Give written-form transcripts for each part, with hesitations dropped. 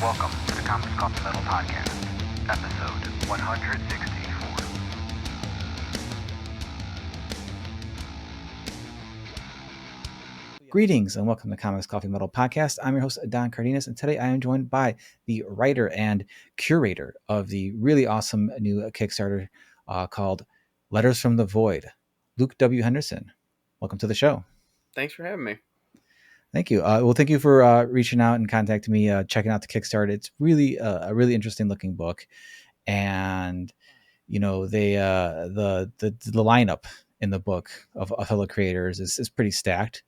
Welcome to the Comics Coffee Metal Podcast, episode 164. Greetings and welcome to Comics Coffee Metal Podcast. I'm your host, DON CARDENAS, and today I am joined by the writer and curator of the really awesome new Kickstarter called Letters from the Void, Luke W. Henderson. Welcome to the show. Thanks for having me. Thank you. Well, thank you for reaching out and contacting me, checking out the Kickstarter. It's really a really interesting looking book, and you know they the lineup in the book of fellow creators is pretty stacked,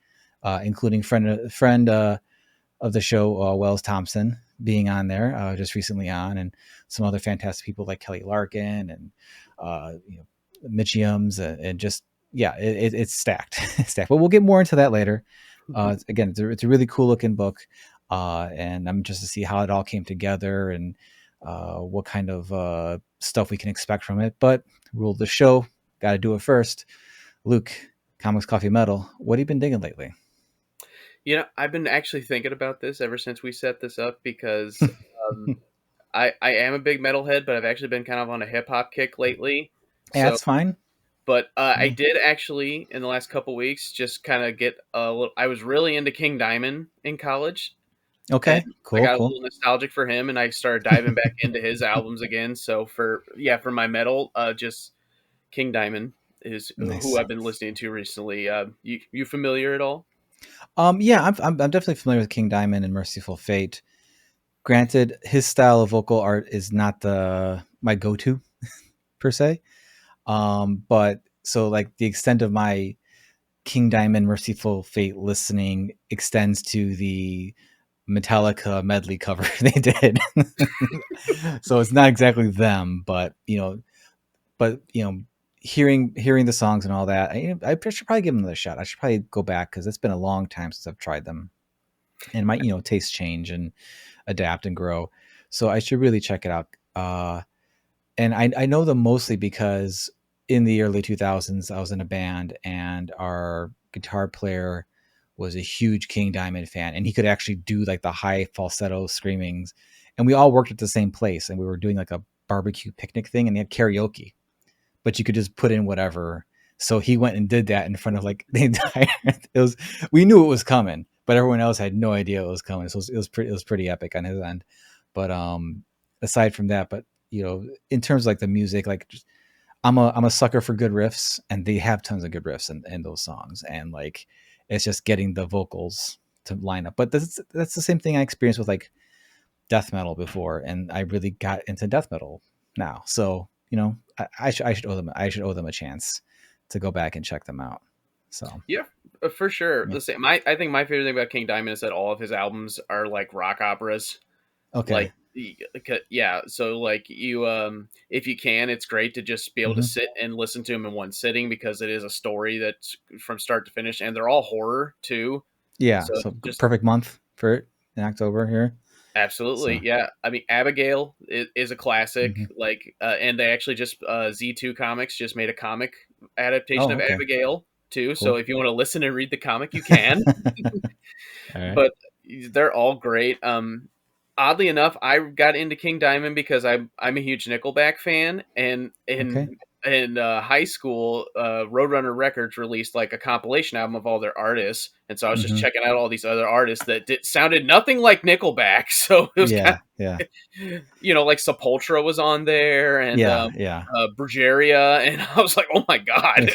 including friend of the show, Wells Thompson, being on there just recently on, and some other fantastic people like Kelly Larkin and Mitchiums and just it's stacked. It's stacked. But we'll get more into that later. Again, it's a really cool looking book, and I'm just to see how it all came together and what kind of stuff we can expect from it. But rule of the show, got to do it first. Luke, Comics Coffee Metal, what have you been digging lately? You know, I've been actually thinking about this ever since we set this up because I am a big metalhead, but I've actually been kind of on a hip hop kick lately. Yeah, that's fine. But I did actually in the last couple weeks just kind of get a little. I was really into King Diamond in college. Okay, cool. I got a little nostalgic for him, and I started diving back into his albums again. So for my metal, just King Diamond is Nice. who I've been listening to recently. You familiar at all? Yeah, I'm definitely familiar with King Diamond and Mercyful Fate. Granted, his style of vocal art is not my go-to per se. But so like the extent of my King Diamond Mercyful Fate listening extends to the Metallica medley cover they did. So it's not exactly them, but hearing the songs and all that, I should probably give them another shot. I should probably go back because it's been a long time since I've tried them, and my tastes change and adapt and grow. So I should really check it out. And I know them mostly because in the early 2000s, I was in a band and our guitar player was a huge King Diamond fan, and he could actually do like the high falsetto screamings. And we all worked at the same place, and we were doing like a barbecue picnic thing, and they had karaoke, but you could just put in whatever. So he went and did that in front of like the entire. We knew it was coming, but everyone else had no idea it was coming. So it was pretty epic on his end. But aside from that, in terms of like the music, like I'm a sucker for good riffs, and they have tons of good riffs in those songs, and like it's just getting the vocals to line up. But that's the same thing I experienced with like death metal before, and I really got into death metal now. So I should owe them a chance to go back and check them out. So yeah, for sure. Yeah. Listen, I think my favorite thing about King Diamond is that all of his albums are like rock operas. Okay. So like you if you can, it's great to just be able to sit and listen to them in one sitting because it is a story that's from start to finish, and they're all horror too. Yeah, so just perfect month for it in October here. Absolutely. So. Yeah, I mean Abigail is a classic. And they actually just Z2 Comics just made a comic adaptation of Abigail too. Cool. So if you want to listen and read the comic, you can. Right. But they're all great. Oddly enough, I got into King Diamond because I'm a huge Nickelback fan, and in high school, Roadrunner Records released like a compilation album of all their artists, and so I was just checking out all these other artists that sounded nothing like Nickelback. So it was like Sepultura was on there, and Brujeria, and I was like, oh my god!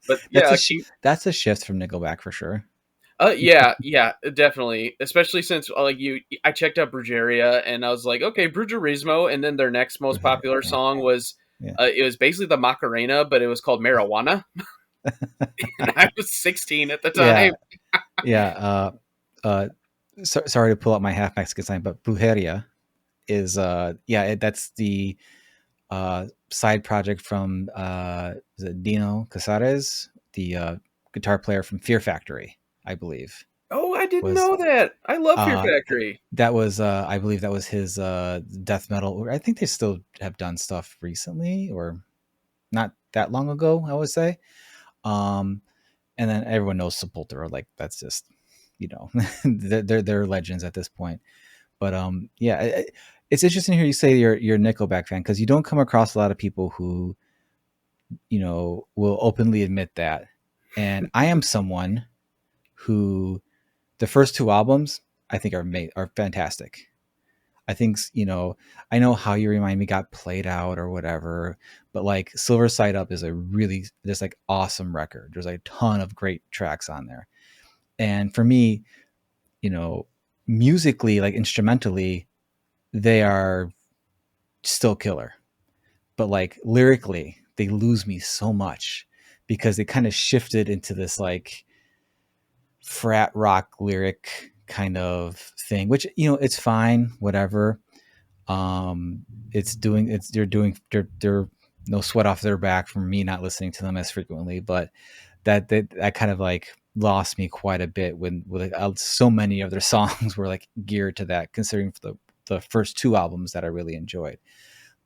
But that's a shift from Nickelback for sure. Yeah, definitely. Especially since I checked out Brujeria and I was like, okay, Brujerismo, and then their next most popular song was it was basically the Macarena, but it was called Marijuana. And I was 16 at the time. Sorry to pull out my half Mexican sign, but Brujeria is that's the side project from Dino Casares, the guitar player from Fear Factory, I believe. Oh, I didn't know that. I love Fear Factory. That was, I believe that was his death metal. I think they still have done stuff recently, or not that long ago, I would say. And then everyone knows Sepultura. Like that's just, they're legends at this point. But yeah, it's interesting to hear you say you're a Nickelback fan, because you don't come across a lot of people who, will openly admit that. And I am someone who, the first two albums I think are fantastic. I think, I know How You Remind Me got played out or whatever, but like Silver Side Up is a really just like awesome record. There's a ton of great tracks on there. And for me, musically, like instrumentally, they are still killer. But like lyrically, they lose me so much, because they kind of shifted into this like frat rock lyric kind of thing, which, it's fine, whatever. They're no sweat off their back from me not listening to them as frequently, but that kind of like lost me quite a bit when with like, so many of their songs were like geared to that, considering for the first two albums that I really enjoyed.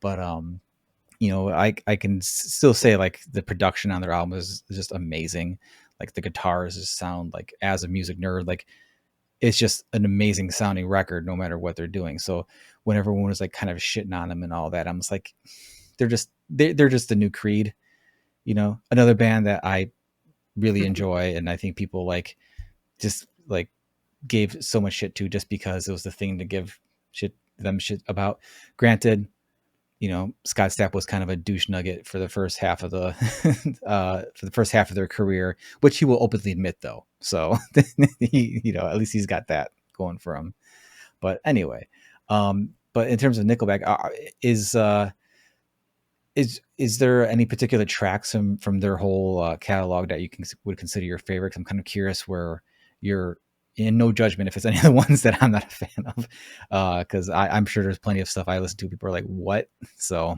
But I can still say like the production on their album is just amazing. Like the guitars just sound like, as a music nerd, like it's just an amazing sounding record no matter what they're doing. So when everyone was like kind of shitting on them and all that, I'm just like, they're just the new Creed, another band that I really enjoy. And I think people like just like gave so much shit to, just because it was the thing to give shit about. Granted, Scott Stapp was kind of a douche nugget for the first half of their career, which he will openly admit though. So at least he's got that going for him. But anyway, but in terms of Nickelback, is there any particular tracks from their whole catalog that you would consider your favorite? I'm kind of curious where you're, in no judgment if it's any of the ones that I'm not a fan of, because I'm sure there's plenty of stuff I listen to people are like, what? So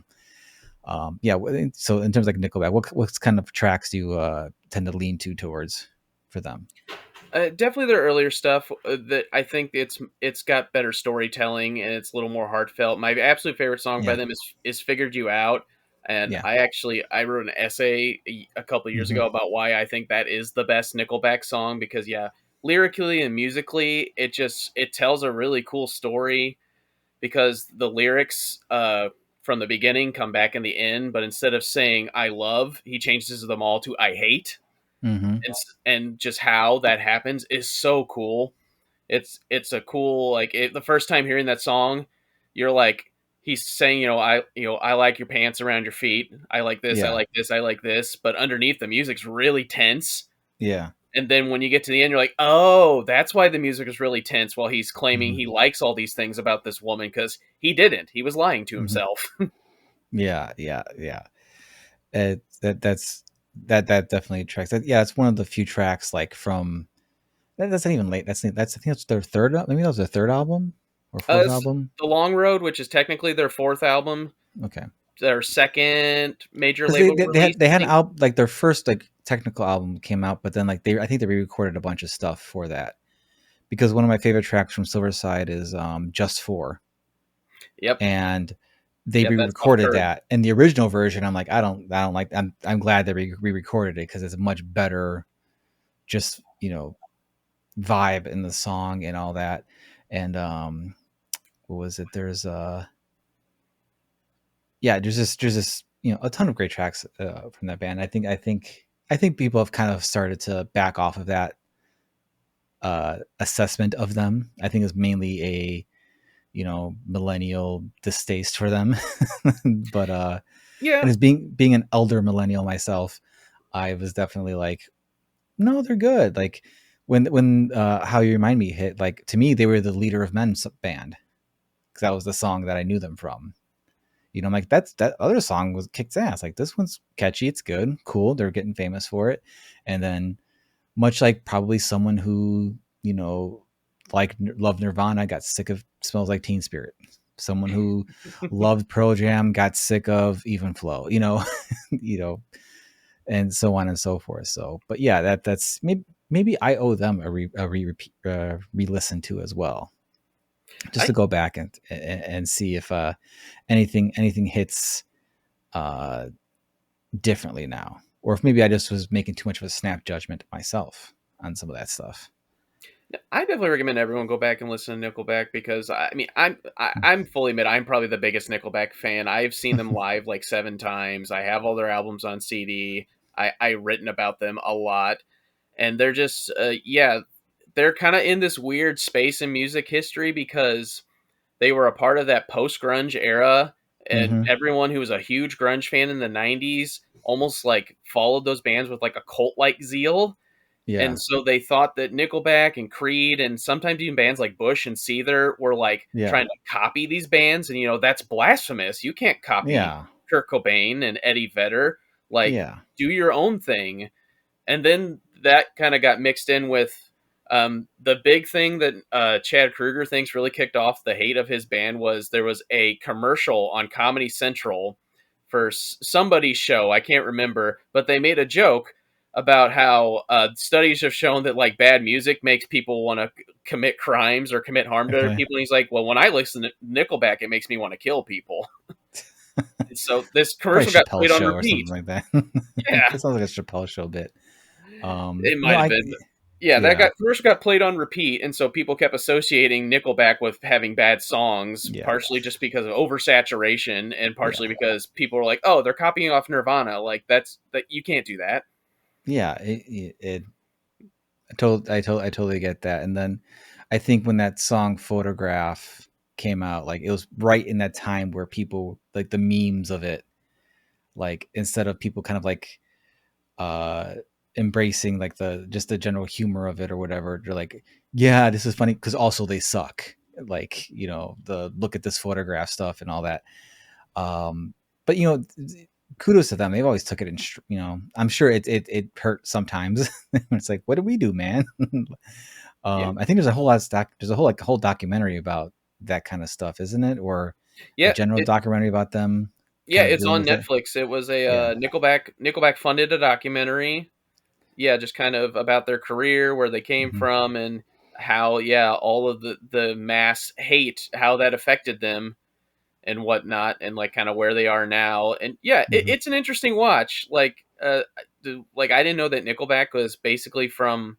yeah, so in terms of like Nickelback, what kind of tracks do you tend to lean towards for them? Definitely their earlier stuff. That I think it's got better storytelling and it's a little more heartfelt. My absolute favorite song by them is "Figured You Out," and Yeah. I wrote an essay a couple of years ago about why I think that is the best Nickelback song, because lyrically and musically, it tells a really cool story, because the lyrics from the beginning come back in the end, but instead of saying "I love," he changes them all to "I hate." And just how that happens is so cool. It's a cool, like, the first time hearing that song, you're like, he's saying, I like your pants around your feet. I like this. I Yeah. like this. I like this. But underneath, the music's really tense. Yeah. And then when you get to the end, you're like, oh, that's why the music is really tense, while he's claiming Mm-hmm. he likes all these things about this woman, because he didn't. He was lying to himself. Yeah. Yeah. Yeah. That definitely tracks. Yeah, it's one of the few tracks like from that's not even late. I think that's their third. Maybe that was their third album or fourth album. The Long Road, which is technically their fourth album, Okay, their second major because label they release. had an album, like their first like technical album came out, but then like I think they re-recorded a bunch of stuff for that. Because one of my favorite tracks from Silver Side is Just For. Yep. And they Yep, that's re-recorded that. And the original version, I'm like, I don't like. I'm glad they re-recorded it, because it's a much better, just vibe in the song and all that. And what was it? There's there's this a ton of great tracks from that band. I think people have kind of started to back off of that assessment of them. I think it's mainly a millennial distaste for them. But and as being an elder millennial myself, I was definitely like, no, they're good. Like when How You Remind Me hit, like to me they were the Leader of Men band, because that was the song that I knew them from. I'm like, that other song was kicks ass. Like this one's catchy, it's good, cool. They're getting famous for it. And then much like probably someone who like loved Nirvana got sick of Smells Like Teen Spirit. Someone who loved Pearl Jam got sick of Even Flow. And so on and so forth. So, but yeah, that's maybe I owe them a re-listen to as well, just to go back and see if anything hits differently now, or if maybe I just was making too much of a snap judgment myself on some of that stuff. I definitely recommend everyone go back and listen to Nickelback because I mean I'm fully admit I'm probably the biggest Nickelback fan. I've seen them live like 7 times. I have all their albums on CD. I written about them a lot, and they're just they're kind of in this weird space in music history because they were a part of that post grunge era, and Mm-hmm. everyone who was a huge grunge fan in the '90s almost like followed those bands with like a cult like zeal. Yeah. And so they thought that Nickelback and Creed and sometimes even bands like Bush and Seether were like Yeah. trying to copy these bands. And, that's blasphemous. You can't copy Yeah. Kurt Cobain and Eddie Vedder. Like, Yeah. do your own thing. And then that kind of got mixed in with the big thing that Chad Kroeger thinks really kicked off the hate of his band was there was a commercial on Comedy Central for somebody's show. I can't remember, but they made a joke about how studies have shown that like bad music makes people want to commit crimes or commit harm to other Okay. people. And he's like, well, when I listen to Nickelback, it makes me want to kill people. And so this Probably commercial got Chappelle played on show or repeat. something like that. Yeah, That sounds like a Chappelle show bit. it No, might have been. Yeah, that yeah, got played on repeat, and so people kept associating Nickelback with having bad songs, yeah, partially just because of oversaturation, and yeah, partially because people were like, "Oh, they're copying off Nirvana." Like that you can't do that. yeah. I totally get that. And then I think when that song Photograph came out, like it was right in that time where people like the memes of it, like instead of people kind of like uh embracing like the general humor of it or whatever, they're like, yeah, this is funny because also they suck. Like, the look at this photograph stuff and all that. But kudos to them. They've always took it in. I'm sure it hurt sometimes. It's like, what do we do, man? Yeah, I think there's a whole lot of there's a whole documentary about that kind of stuff, isn't it? Or a yeah, general documentary about them yeah. kind of It's dealing on with it. Netflix. It was a Yeah. Nickelback funded a documentary. Yeah, just kind of about their career, where they came Hmm. from, and how all of the mass hate, how that affected them and whatnot, and like kind of where they are now. And yeah, Hmm. it's an interesting watch. Like I didn't know that Nickelback was basically from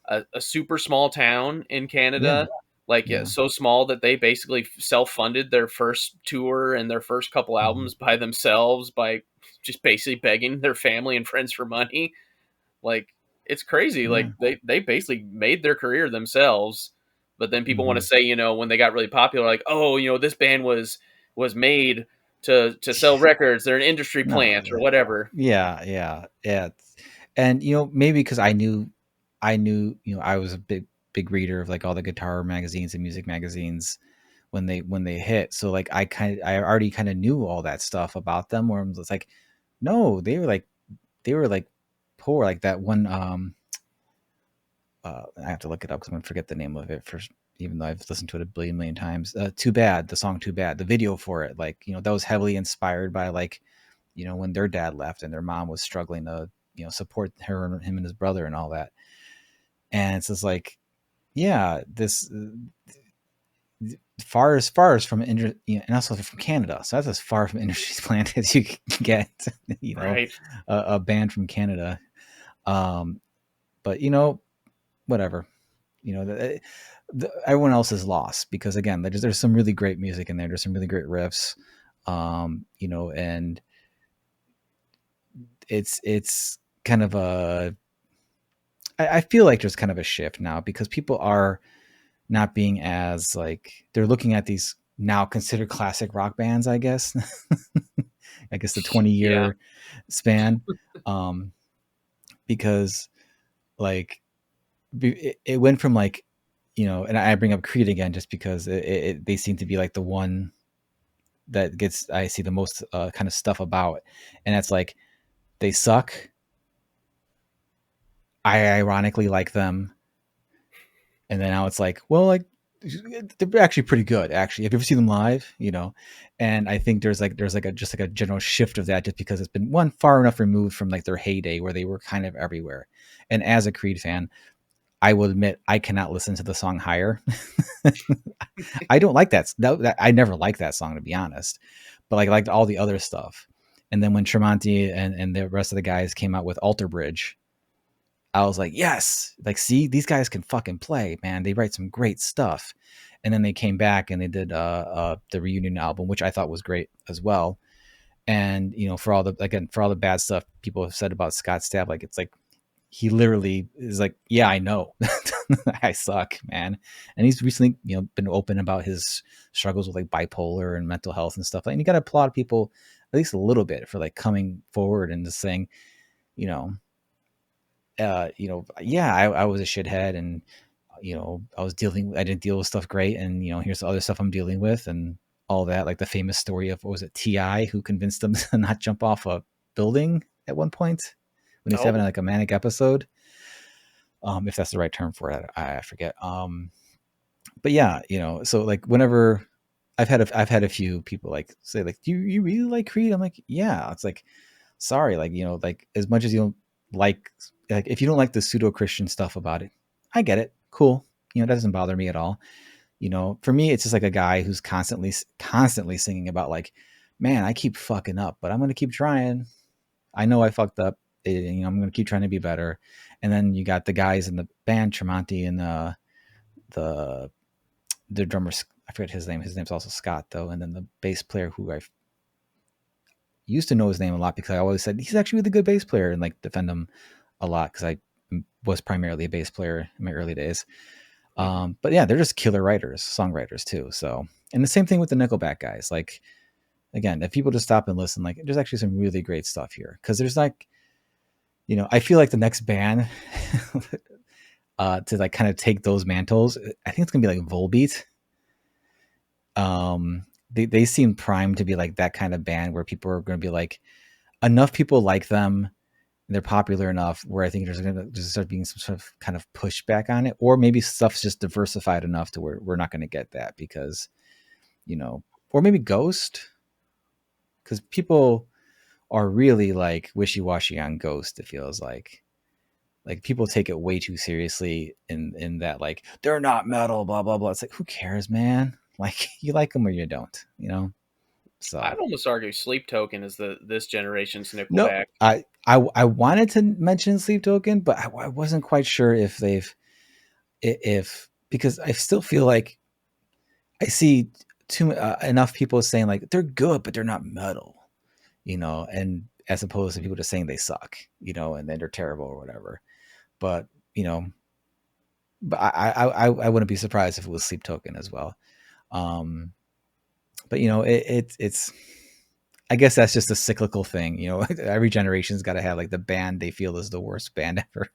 a super small town in Yeah. Canada. Like Yeah. so small that they basically self-funded their first tour and their first couple Hmm. albums by themselves by just basically begging their family and friends for money. Like it's crazy. Yeah. Like they basically made their career themselves. But then people want to Hmm. say, when they got really popular, like, oh, this band was made to sell records. They're an industry No. plant or whatever. Yeah. Yeah. Yeah. And maybe because I was a big reader of like all the guitar magazines and music magazines when they hit. So like I already kind of knew all that stuff about them. Where I'm just like, no, they were like poor. Like that one. I have to look it up because I'm gonna forget the name of it first. Even though I've listened to it a billion million times. Too Bad, the song Too Bad, the video for it, like, that was heavily inspired by like, when their dad left and their mom was struggling to, support him and his brother and all that. And it's just like, yeah, this far as from and also from Canada. So that's as far from industry's plant as you can get, Right. a band from Canada. Um, but whatever, everyone else is lost because again, there's some really great music in there. There's some really great riffs, and it's kind of I feel like there's kind of a shift now because people are not being as like they're looking at these now considered classic rock bands, I guess. I guess the 20 Yeah. year span, because like it went from like, and I bring up Creed again just because they seem to be like the one that gets I see the most kind of stuff about, and that's like they suck. I ironically like them, and then now it's like, well, like they're actually pretty good. Actually, have you ever seen them live? And I think there's just like a general shift of that, just because it's been one far enough removed from like their heyday where they were kind of everywhere. And as a Creed fan, I will admit I cannot listen to the song Higher. I don't like that. I never liked that song, to be honest. But like I liked all the other stuff. And then when Tremonti and the rest of the guys came out with Alter Bridge, I was like, yes, like, see, these guys can fucking play, man. They write some great stuff. And then they came back and they did the reunion album, which I thought was great as well. And for all the bad stuff people have said about Scott Stapp, like, it's like he literally is like, yeah, I know. I suck, man. And he's recently been open about his struggles with like bipolar and mental health and stuff. And you got to applaud people at least a little bit for like coming forward and just saying, yeah, I was a shithead, and I didn't deal with stuff great, and here's the other stuff I'm dealing with, and all that. Like the famous story of, what was it, Ti, who convinced him to not jump off a building at one point when he's having like a manic episode. If that's the right term for it, I forget. But yeah, so like whenever I've had a few people like say like, do you really like Creed? I'm like, yeah. It's like, sorry, like like as much as you don't like if you don't like the pseudo Christian stuff about it, I get it. Cool. That doesn't bother me at all. For me, it's just like a guy who's constantly singing about like, man, I keep fucking up, but I'm gonna keep trying. I know I fucked up. I'm gonna keep trying to be better. And then you got the guys in the band, Tremonti, and the drummer, I forget his name. His name's also Scott though. And then the bass player, who I used to know his name a lot because I always said he's actually a really good bass player and like defend him a lot because I was primarily a bass player in my early days. But yeah, they're just killer writers, songwriters too. So, and the same thing with the Nickelback guys. Like, again, if people just stop and listen, like there's actually some really great stuff here. Cause there's like, I feel like the next band to like kind of take those mantles, I think it's gonna be like Volbeat. They seem primed to be like that kind of band where people are going to be like, enough people like them and they're popular enough where I think there's going to start being some sort of kind of pushback on it, or maybe stuff's just diversified enough to where we're not going to get that because, or maybe Ghost, because people are really like wishy-washy on Ghost. It feels like people take it way too seriously in that, like, they're not metal, blah, blah, blah. It's like, who cares, man? Like, you like them or you don't, So I'd almost argue Sleep Token is this generation's no, Nickelback. I wanted to mention Sleep Token, but I wasn't quite sure if because I still feel like I see enough people saying like they're good, but they're not metal, and as opposed to people just saying they suck, and then they're terrible or whatever. But but I wouldn't be surprised if it was Sleep Token as well. But it's I guess that's just a cyclical thing. Every generation's got to have like the band they feel is the worst band ever,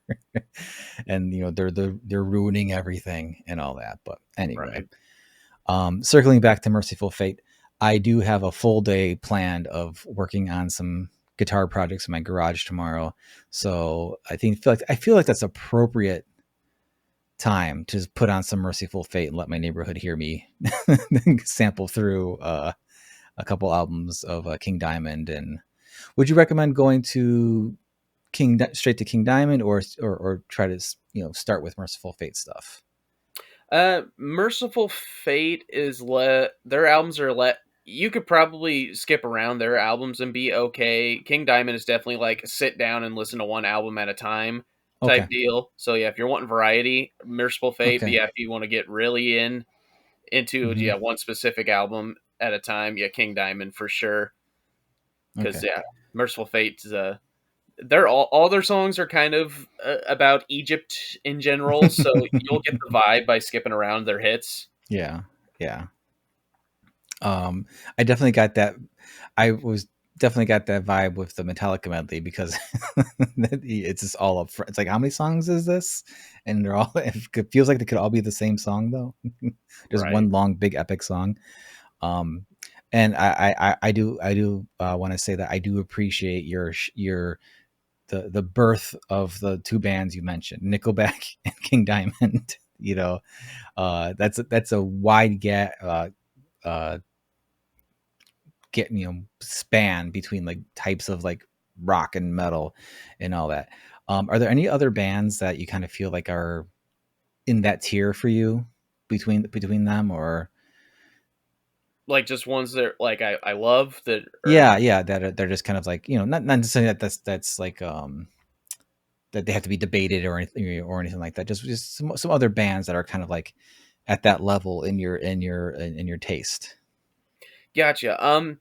and they're ruining everything and all that. But anyway, circling back to Mercyful Fate, I do have a full day planned of working on some guitar projects in my garage tomorrow. So I feel like that's appropriate time to just put on some Mercyful Fate and let my neighborhood hear me sample through a couple albums of King Diamond. And would you recommend going to straight to King Diamond or try to start with Mercyful Fate stuff? Mercyful Fate is their albums are you could probably skip around their albums and be okay. King Diamond is definitely like sit down and listen to one album at a time type deal. So yeah, if you're wanting variety, Mercyful Fate. But yeah, if you want to get really into one specific album at a time, yeah, King Diamond for sure. Because yeah, Mercyful Fate is all their songs are kind of about Egypt in general, so you'll get the vibe by skipping around their hits. Yeah. I definitely got that. Definitely got that vibe with the Metallica medley because it's just all up front. It's like, how many songs is this? And they're all, it feels like they could all be the same song though. Just one long, big epic song. And I do want to say that I do appreciate the birth of the two bands you mentioned, Nickelback and King Diamond. That's a wide span between like types of like rock and metal and all that. Are there any other bands that you kind of feel like are in that tier for you between them, or like just ones that like I love that? Yeah, that they're just kind of like, not necessarily that's like that they have to be debated or anything like that. Just some other bands that are kind of like at that level in your taste. Gotcha.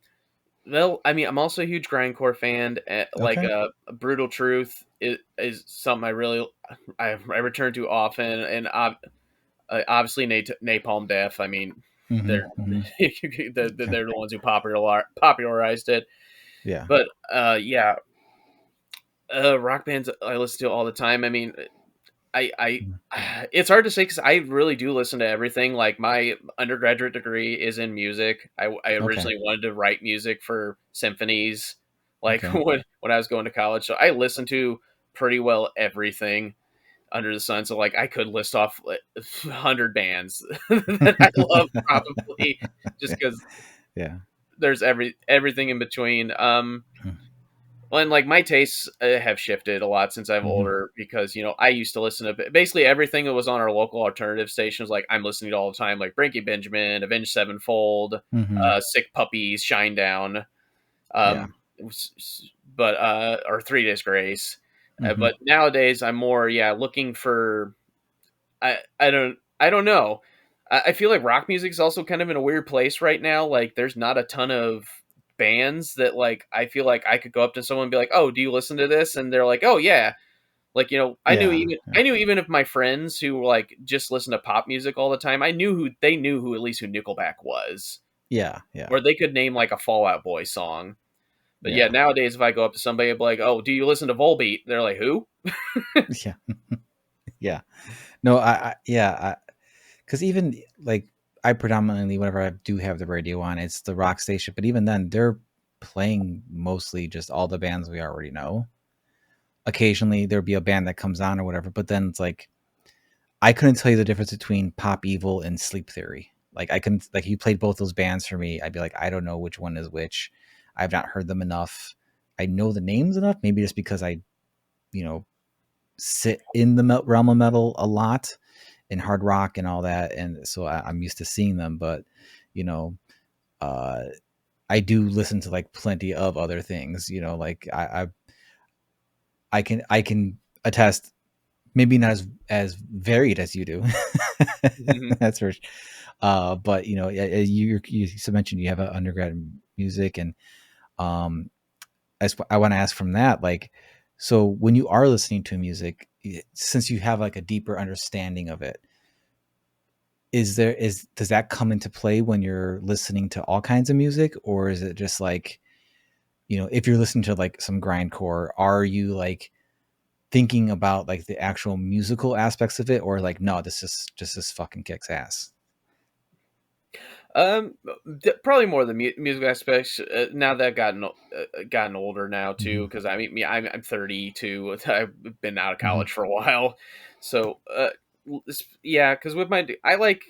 Well, I mean, I'm also a huge grindcore fan. Like, Okay. Brutal Truth is something I return to often, and obviously Napalm Death. I mean, Mm-hmm, they're mm-hmm. they're the ones who popularized it. Yeah. But yeah, rock bands I listen to all the time. I mean, I it's hard to say because I really do listen to everything. Like, my undergraduate degree is in music. I Okay. originally wanted to write music for symphonies, like Okay. when I was going to college. So I listened to pretty well everything under the sun. So, like, I could list off like 100 bands that I love, probably, just Yeah. because Yeah. there's everything in between. Well, and like, my tastes have shifted a lot since I'm Mm-hmm. older, because I used to listen to basically everything that was on our local alternative stations. Like, I'm listening to all the time, like Breaking Benjamin, Avenged Sevenfold, Mm-hmm. Sick Puppies, Shinedown, Yeah. um, but or Three Days Grace. Mm-hmm. But nowadays, I'm more looking for I don't know. I feel like rock music is also kind of in a weird place right now. Like, there's not a ton of bands that, like, I feel like I could go up to someone and be like, "Oh, do you listen to this?" And they're like, "Oh yeah." Like, Yeah. I knew even if my friends who like just listen to pop music all the time, I knew who they knew who at least who Nickelback was, Yeah. Yeah. or they could name like a Fall Out Boy song. But yeah, Yeah. nowadays if I go up to somebody and be like, "Oh, do you listen to Volbeat?" They're like, "Who?" Yeah. Yeah. No, yeah, because even like I predominantly, whenever I do have the radio on, it's the rock station. But even then, they're playing mostly just all the bands we already know. Occasionally, there'll be a band that comes on or whatever. But then it's like I couldn't tell you the difference between Pop Evil and Sleep Theory. Like I couldn't, like, you played both those bands for me, I'd be like, I don't know which one is which. I've not heard them enough. I know the names enough, maybe just because I, you know, sit in the realm of metal a lot in hard rock and all that, and so I'm used to seeing them. But you know, uh, I do listen to like plenty of other things. You know, like I can attest, maybe not as varied as you do. Mhm. That's for. But you know, you mentioned you have an undergrad in music, and um, I want to ask from that, like, so when you are listening to music, since you have like a deeper understanding of it, does that come into play when you're listening to all kinds of music, or is it just like, you know, if you're listening to like some grindcore, are you like thinking about like the actual musical aspects of it, or like, no, this fucking kicks ass? Um, Probably more the music aspects. Now that I've gotten older now too, Mm-hmm. because I mean, I'm 32. I've been out of Mm-hmm. college for a while, so yeah. Because with I like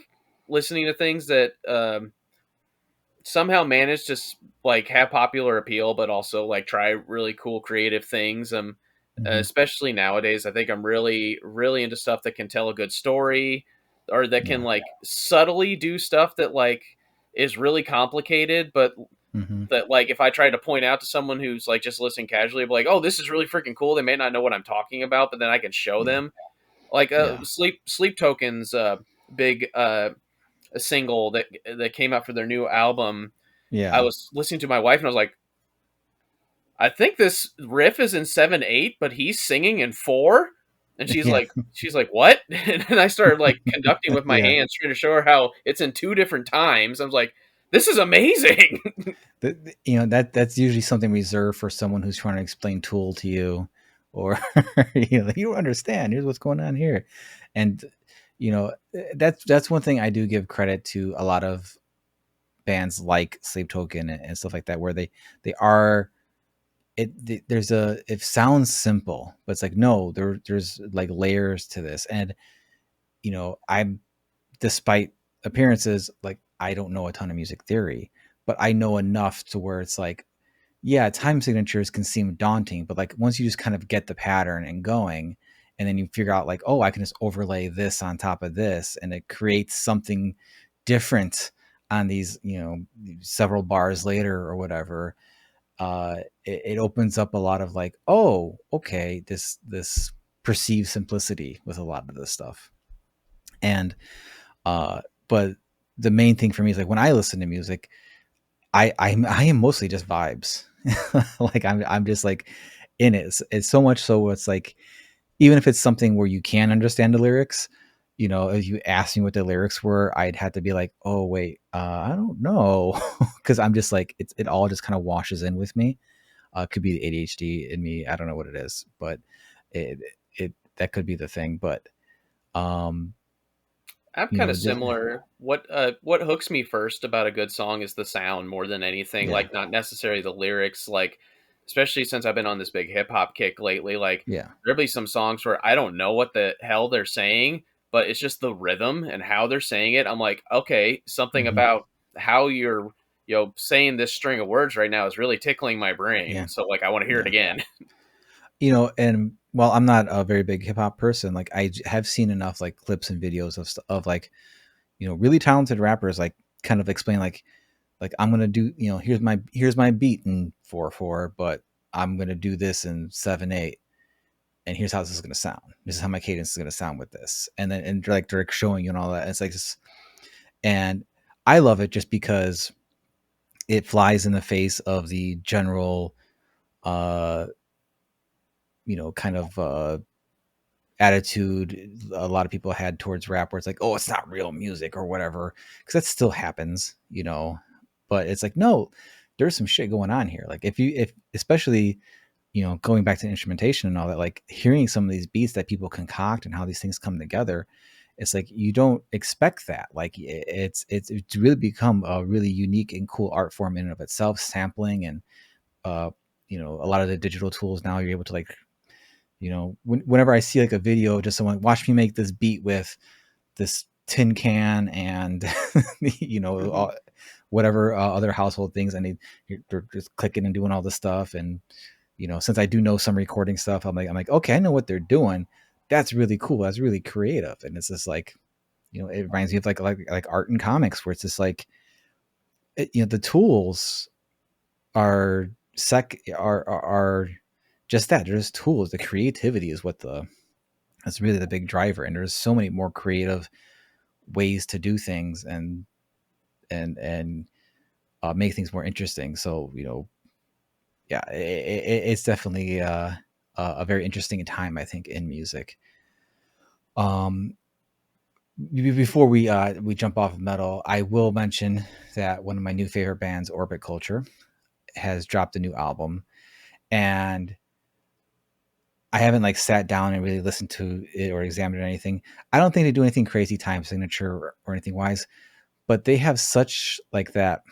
listening to things that somehow manage to like have popular appeal, but also like try really cool creative things. Mm-hmm. Especially nowadays, I think I'm really into stuff that can tell a good story, or that can Yeah. like subtly do stuff that like is really complicated, but Mm-hmm. that, like, if I try to point out to someone who's like just listening casually, I'll be like, "Oh, this is really freaking cool." They may not know what I'm talking about, but then I can show Yeah. them. Like, Yeah. Sleep Tokens, big a single that came out for their new album. I Yeah. was listening to my wife and I was like, "I think this riff is in 7/8, but he's singing in 4." And Yeah. she's like, "What?" And then I started like conducting with my Yeah. hands, trying to show her how it's in 2 different times. I was like, "This is amazing." You know, that's usually something reserved for someone who's trying to explain Tool to you, or you know, you don't understand. Here's what's going on here, and you know, that's one thing I do give credit to a lot of bands like Sleep Token and stuff like that, where they are there's it sounds simple, but it's like, no, there's like layers to this. And you know, I'm, despite appearances, like, I don't know a ton of music theory, but I know enough to where it's like, yeah, time signatures can seem daunting, but like once you just kind of get the pattern and going, and then you figure out like, oh, I can just overlay this on top of this, and it creates something different on these, you know, several bars later or whatever. It opens up a lot of like, oh, okay, this perceived simplicity with a lot of this stuff. And but the main thing for me is like when I listen to music, I am mostly just vibes. Like I'm just like in it. It's so much so it's like, even if it's something where you can understand the lyrics, if you asked me what the lyrics were, I'd have to be like, oh wait, I don't know, because I'm just like it all just kind of washes in with me. Could be the ADHD in me. I don't know what it is, but it that could be the thing. But um, I'm kind of similar. What hooks me first about a good song is the sound more than anything. Yeah. Like not necessarily the lyrics. Like especially since I've been on this big hip hop kick lately. Like there'll be some songs where I don't know what the hell they're saying, but it's just the rhythm and how they're saying it. I'm like, okay, something about how you're saying this string of words right now is really tickling my brain. Yeah. So like I want to hear it again. And while I'm not a very big hip hop person, like I have seen enough like clips and videos of like, really talented rappers, like kind of explain like I'm going to do, here's my beat in 4/4, but I'm going to do this in 7/8. And here's how this is going to sound. This is how my cadence is going to sound with this. And then, and like they're showing you and all that. And it's like this, and I love it just because it flies in the face of the general, kind of, attitude a lot of people had towards rap, where it's like, oh, it's not real music or whatever, because that still happens, but it's like, no, there's some shit going on here. Like if especially, going back to instrumentation and all that, like hearing some of these beats that people concoct and how these things come together, it's like you don't expect that. Like it's really become a really unique and cool art form in and of itself. Sampling and a lot of the digital tools now, you're able to like, whenever I see like a video, just someone watch me make this beat with this tin can and whatever other household things, and they're just clicking and doing all this stuff. And since I do know some recording stuff, I'm like, okay, I know what they're doing. That's really cool. That's really creative. And it's just like, it reminds me of like art and comics, where it's just like, the tools are are just that. They're just tools. The creativity is that's really the big driver. And there's so many more creative ways to do things and make things more interesting. So, yeah, it's definitely a very interesting time, I think, in music. Before we jump off of metal, I will mention that one of my new favorite bands, Orbit Culture, has dropped a new album, and I haven't like sat down and really listened to it or examined anything. I don't think they do anything crazy time signature or anything wise, but they have such like that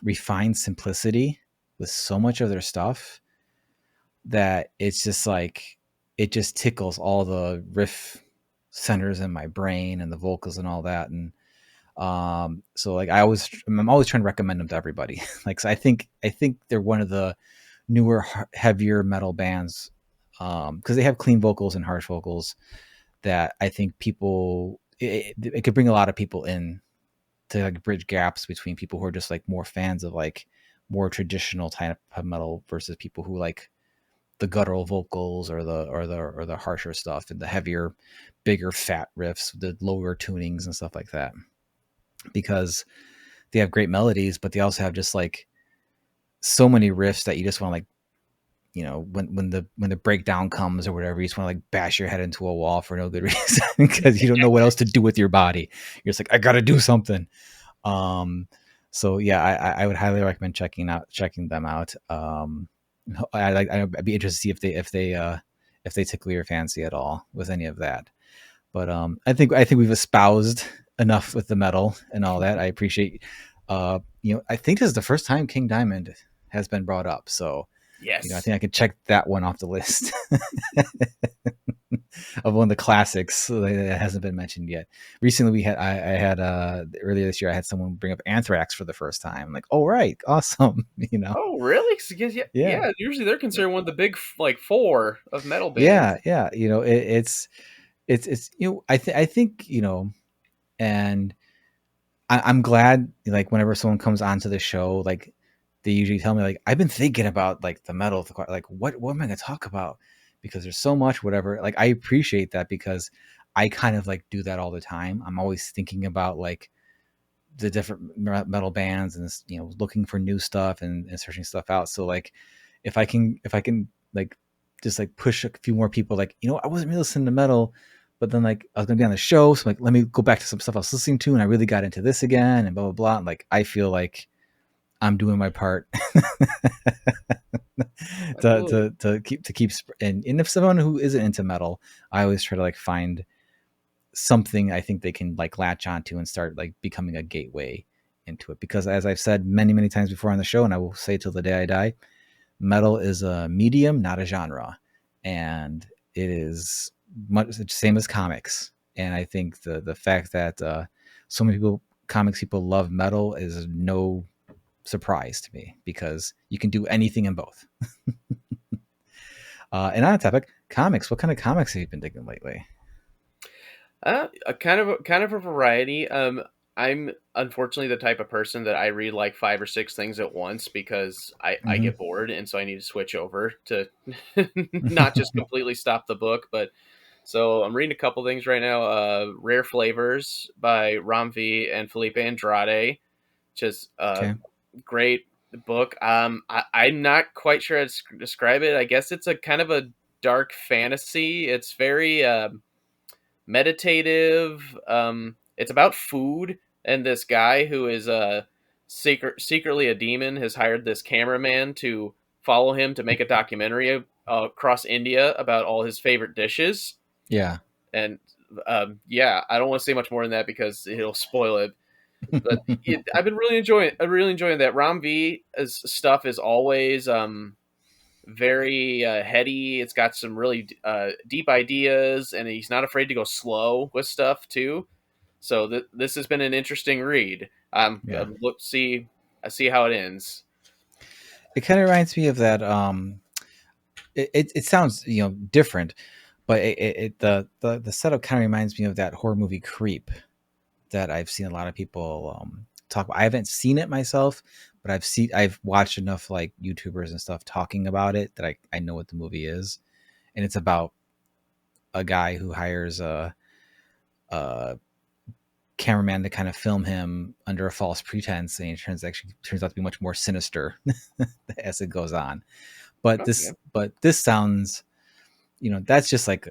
refined simplicity with so much of their stuff that it's just like, it just tickles all the riff centers in my brain and the vocals and all that. And so like I'm always trying to recommend them to everybody. Like, so I think they're one of the newer, heavier metal bands, because they have clean vocals and harsh vocals that I think people, it could bring a lot of people in to like bridge gaps between people who are just like more fans of like more traditional type of metal versus people who like the guttural vocals or the harsher stuff and the heavier, bigger, fat riffs, the lower tunings and stuff like that. Because they have great melodies, but they also have just like so many riffs that you just want to like, when the breakdown comes or whatever, you just want to like bash your head into a wall for no good reason because you don't know what else to do with your body. You're just like, I got to do something. So yeah, I would highly recommend checking them out. I'd be interested to see if they tickle your fancy at all with any of that. But I think we've espoused enough with the metal and all that. I appreciate, I think this is the first time King Diamond has been brought up. So yes, I think I could check that one off the list of one of the classics that hasn't been mentioned yet. Recently, I had earlier this year, I had someone bring up Anthrax for the first time. I'm like, oh, right, awesome. Oh, really? Yeah. Usually they're considered one of the big like four of metal bands. Yeah. It's I think and I'm glad like whenever someone comes onto the show, like they usually tell me like, I've been thinking about like the metal, like what am I going to talk about? because there's so much whatever. Like I appreciate that because I kind of like do that all the time. I'm always thinking about like the different metal bands and looking for new stuff and searching stuff out. So like if I can like just like push a few more people, like, I wasn't really listening to metal, but then like I was gonna be on the show, so like let me go back to some stuff I was listening to and I really got into this again and blah blah blah. And like I feel like I'm doing my part to keep and if someone who isn't into metal, I always try to like find something I think they can like latch onto and start like becoming a gateway into it. Because as I've said many, many times before on the show, and I will say till the day I die, metal is a medium, not a genre. And it is much the same as comics. And I think the fact that so many comics people love metal is no surprise to me because you can do anything in both. And on a topic, comics, what kind of comics have you been digging lately? A kind of a variety. I'm unfortunately the type of person that I read like 5 or 6 things at once because I get bored, and so I need to switch over to not just completely stop the book. But so I'm reading a couple things right now. Rare Flavors by Ram V and Felipe Andrade, just Okay. great book. I'm not quite sure how to describe it. I guess it's a kind of a dark fantasy. It's very meditative. It's about food, and this guy who is secretly a demon has hired this cameraman to follow him to make a documentary across India about all his favorite dishes. Yeah. And yeah, I don't want to say much more than that because it'll spoil it. But I've been really enjoying that. Ram V's stuff is always very heady. It's got some really deep ideas, and he's not afraid to go slow with stuff too. So this has been an interesting read. Yeah. I see how it ends. It kind of reminds me of that. It sounds different, but the setup kind of reminds me of that horror movie Creep that I've seen a lot of people talk about. I haven't seen it myself, but I've watched enough like YouTubers and stuff talking about it that I know what the movie is, and it's about a guy who hires a cameraman to kind of film him under a false pretense, and it turns out to be much more sinister as it goes on. But this sounds, that's just like,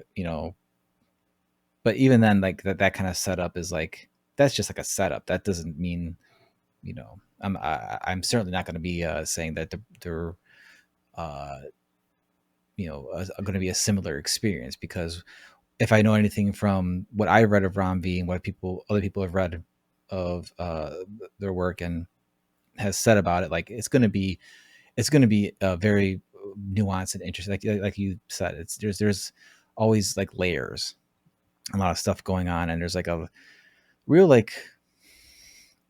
but even then, like that kind of setup is like, that's just like a setup. That doesn't mean, I'm certainly not going to be saying that they're going to be a similar experience, because if I know anything from what I read of Ram V and what other people have read of their work and has said about it, like it's going to be a very nuanced and interesting. Like you said, there's always like layers, a lot of stuff going on, and there's like a real like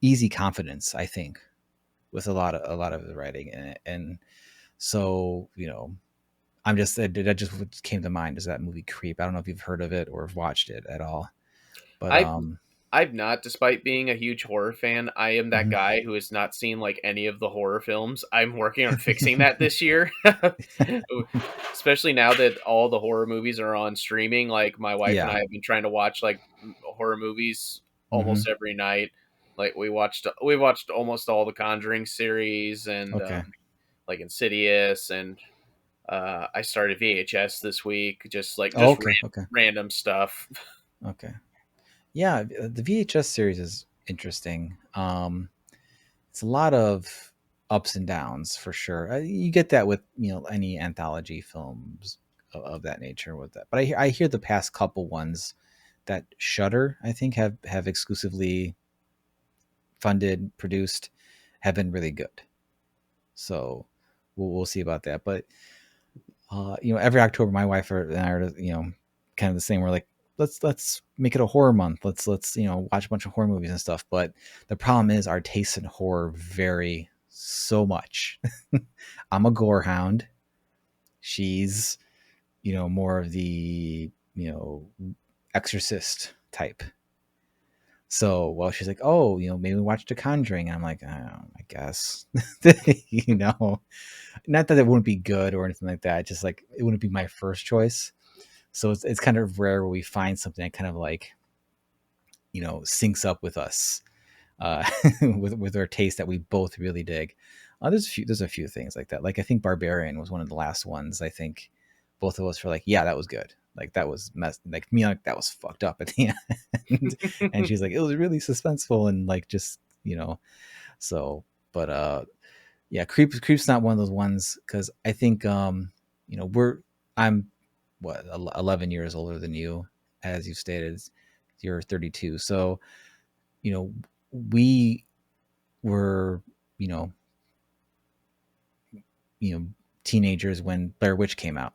easy confidence, I think, with a lot of the writing in it. And so that just what came to mind is that movie Creep. I don't know if you've heard of it or have watched it at all, but I've not, despite being a huge horror fan. I am that mhm. guy who has not seen like any of the horror films. I'm working on fixing that this year, especially now that all the horror movies are on streaming. Like my wife and Yeah. I have been trying to watch like horror movies Mm-hmm. almost every night. Like we watched almost all the Conjuring series and Okay. like Insidious, and I started VHS this week, just like Oh, just okay. Okay. random stuff. Okay. Yeah, the VHS series is interesting. It's a lot of ups and downs for sure. You get that with any anthology films of that nature with that. But I hear the past couple ones that Shudder, I think, have exclusively funded, produced, have been really good. So we'll see about that. But every October, my wife and I are kind of the same. We're like, let's make it a horror month. Let's watch a bunch of horror movies and stuff. But the problem is our tastes in horror vary so much. I'm a gore hound. She's more of the exorcist type. So, well, she's like, oh, maybe watch The Conjuring. And I'm like, oh, I guess, not that it wouldn't be good or anything like that. Just like it wouldn't be my first choice. So it's kind of rare where we find something that kind of like, syncs up with us, uh, with our taste that we both really dig. There's a few things like that. Like I think Barbarian was one of the last ones. I think both of us were like, yeah, that was good. Like that was like me, like that was fucked up at the end. And she's like, it was really suspenseful and like just, so, but yeah, Creep's not one of those ones because I think I'm what 11 years older than you, as you stated. You're 32, so we were you know teenagers when Blair Witch came out.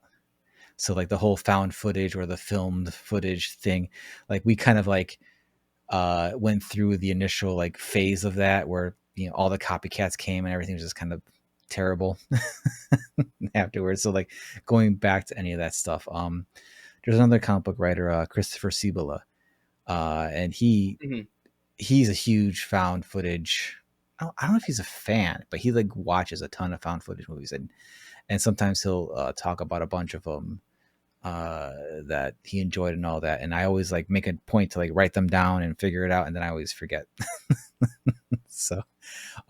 So like the whole found footage or the filmed footage thing, like we kind of like went through the initial like phase of that where all the copycats came and everything was just kind of terrible afterwards. So like going back to any of that stuff, there's another comic book writer, Christopher Cibola, and he's a huge found footage. I don't know if he's a fan, but he like watches a ton of found footage movies, and sometimes he'll talk about a bunch of them that he enjoyed and all that. And I always like make a point to like write them down and figure it out, and then I always forget. So,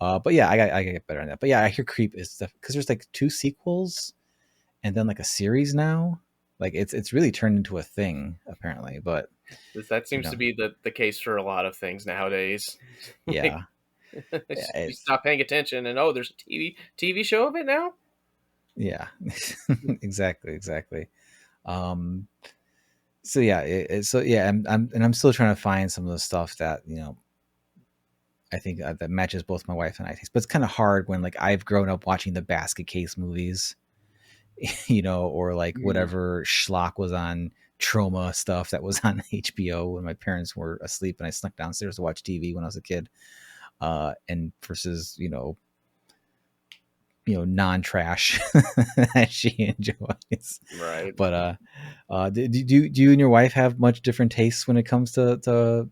but yeah, I get better on that. But yeah, I hear Creep is because there's like 2 sequels and then like a series now. Like it's really turned into a thing apparently. But that seems to be the case for a lot of things nowadays. Yeah. You stop paying attention and there's a TV show of it now. Yeah. exactly. So yeah, so yeah, I'm still trying to find some of the stuff that I think that matches both my wife and I taste. But it's kind of hard when like I've grown up watching the basket case movies, or like whatever schlock was on Trauma stuff that was on HBO when my parents were asleep and I snuck downstairs to watch TV when I was a kid, and versus non-trash that she enjoys. Right. But do you and your wife have much different tastes when it comes to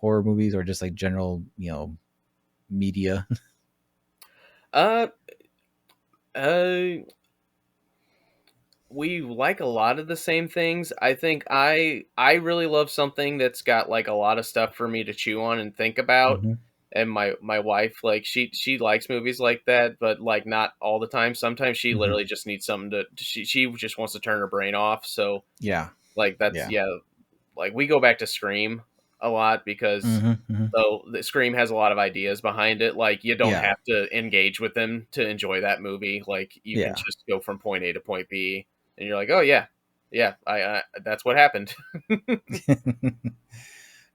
horror movies or just like general media? Uh, uh, we like a lot of the same things. I think I really love something that's got like a lot of stuff for me to chew on and think about. Mm-hmm. And my wife, like she likes movies like that, but like not all the time. Sometimes she Mm-hmm. literally just needs something to she just wants to turn her brain off. So Yeah. like that's like we go back to Scream a lot because Mm-hmm. Mm-hmm. though the Scream has a lot of ideas behind it, like you don't Yeah. have to engage with them to enjoy that movie. Like you can Yeah. just go from point A to point B, and you're like, oh yeah, I that's what happened.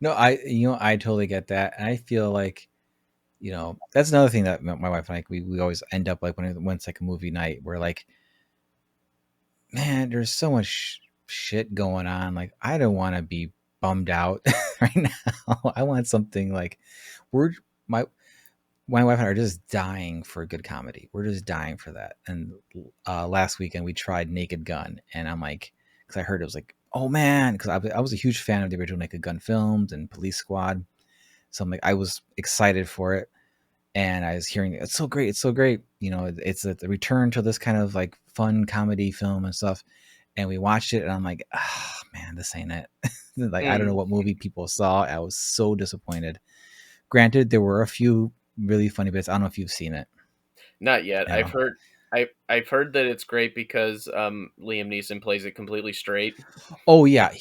No, I totally get that. And I feel like, that's another thing that my wife and I, we always end up like when it's like a movie night, we're like, man, there's so much shit going on. Like, I don't want to be bummed out right now. I want something like we're my wife and I are just dying for a good comedy. We're just dying for that. And last weekend we tried Naked Gun, and I'm like, because I heard it was like, oh man, because I was a huge fan of the original Naked Gun films and Police Squad, so I'm like, I was excited for it, and I was hearing it's so great, it's so great. It's a return to this kind of like fun comedy film and stuff. And we watched it, and I'm like, oh man, this ain't it. Like, I don't know what movie people saw. I was so disappointed. Granted, there were a few really funny bits. I don't know if you've seen it. Not yet. You know? I've heard that it's great because Liam Neeson plays it completely straight. Oh yeah,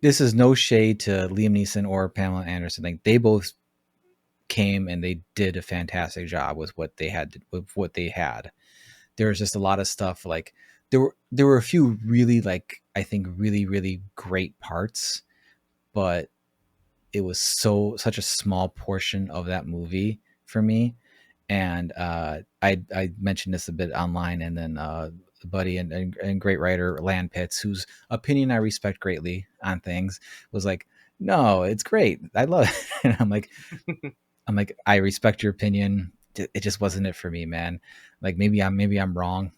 this is no shade to Liam Neeson or Pamela Anderson. Like they both came and they did a fantastic job with what they had. With what they had, there was just a lot of stuff. Like there were a few really like I think really really great parts, but it was such a small portion of that movie for me. And I mentioned this a bit online, and then buddy and great writer Land Pitts, whose opinion I respect greatly on things, was like, no, it's great, I love it. And I'm like, I respect your opinion, it just wasn't it for me, man. Like maybe I'm wrong.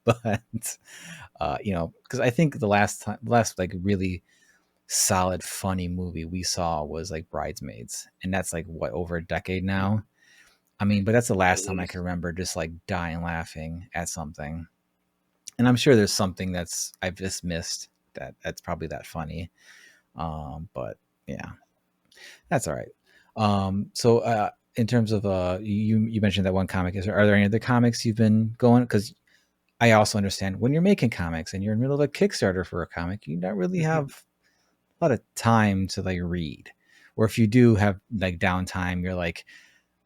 But because I think the last like really solid funny movie we saw was like Bridesmaids, and that's like what, over a decade now. I mean, but that's the last time I Release. can remember just like dying laughing at something. And I'm sure there's something I've just missed that's probably that funny. But yeah, that's all right. So in terms of you mentioned that one comic. Are there any other comics you've been going? Because I also understand when you're making comics and you're in the middle of a Kickstarter for a comic, you don't really have a lot of time to like read. Or if you do have like downtime, you're like,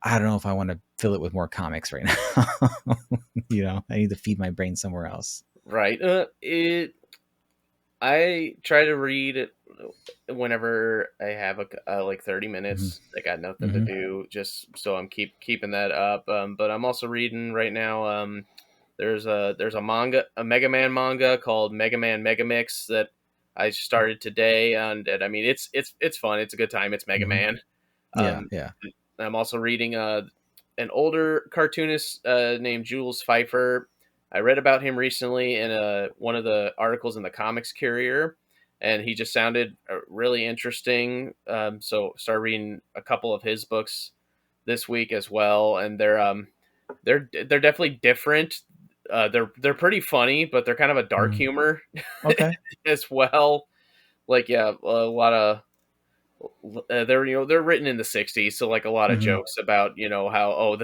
I don't know if I want to fill it with more comics right now. I need to feed my brain somewhere else. Right. I try to read it whenever I have like 30 Mm-hmm. minutes. I got nothing to Mm-hmm. do, just so I'm keeping that up. But I'm also reading right now. There's a a Mega Man manga called Mega Man Mega Mix that I started today, and I mean it's fun. It's a good time. It's Mega Mm-hmm. Man. Yeah, Um, yeah. I'm also reading an older cartoonist named Jules Pfeiffer. I read about him recently in one of the articles in the Comics Courier, and he just sounded really interesting. So started reading a couple of his books this week as well, and they're definitely different. They're pretty funny, but they're kind of a dark Mm-hmm. humor Okay. as well. Like yeah, a lot of they're written in the 60s, so like a lot of Mm-hmm. jokes about how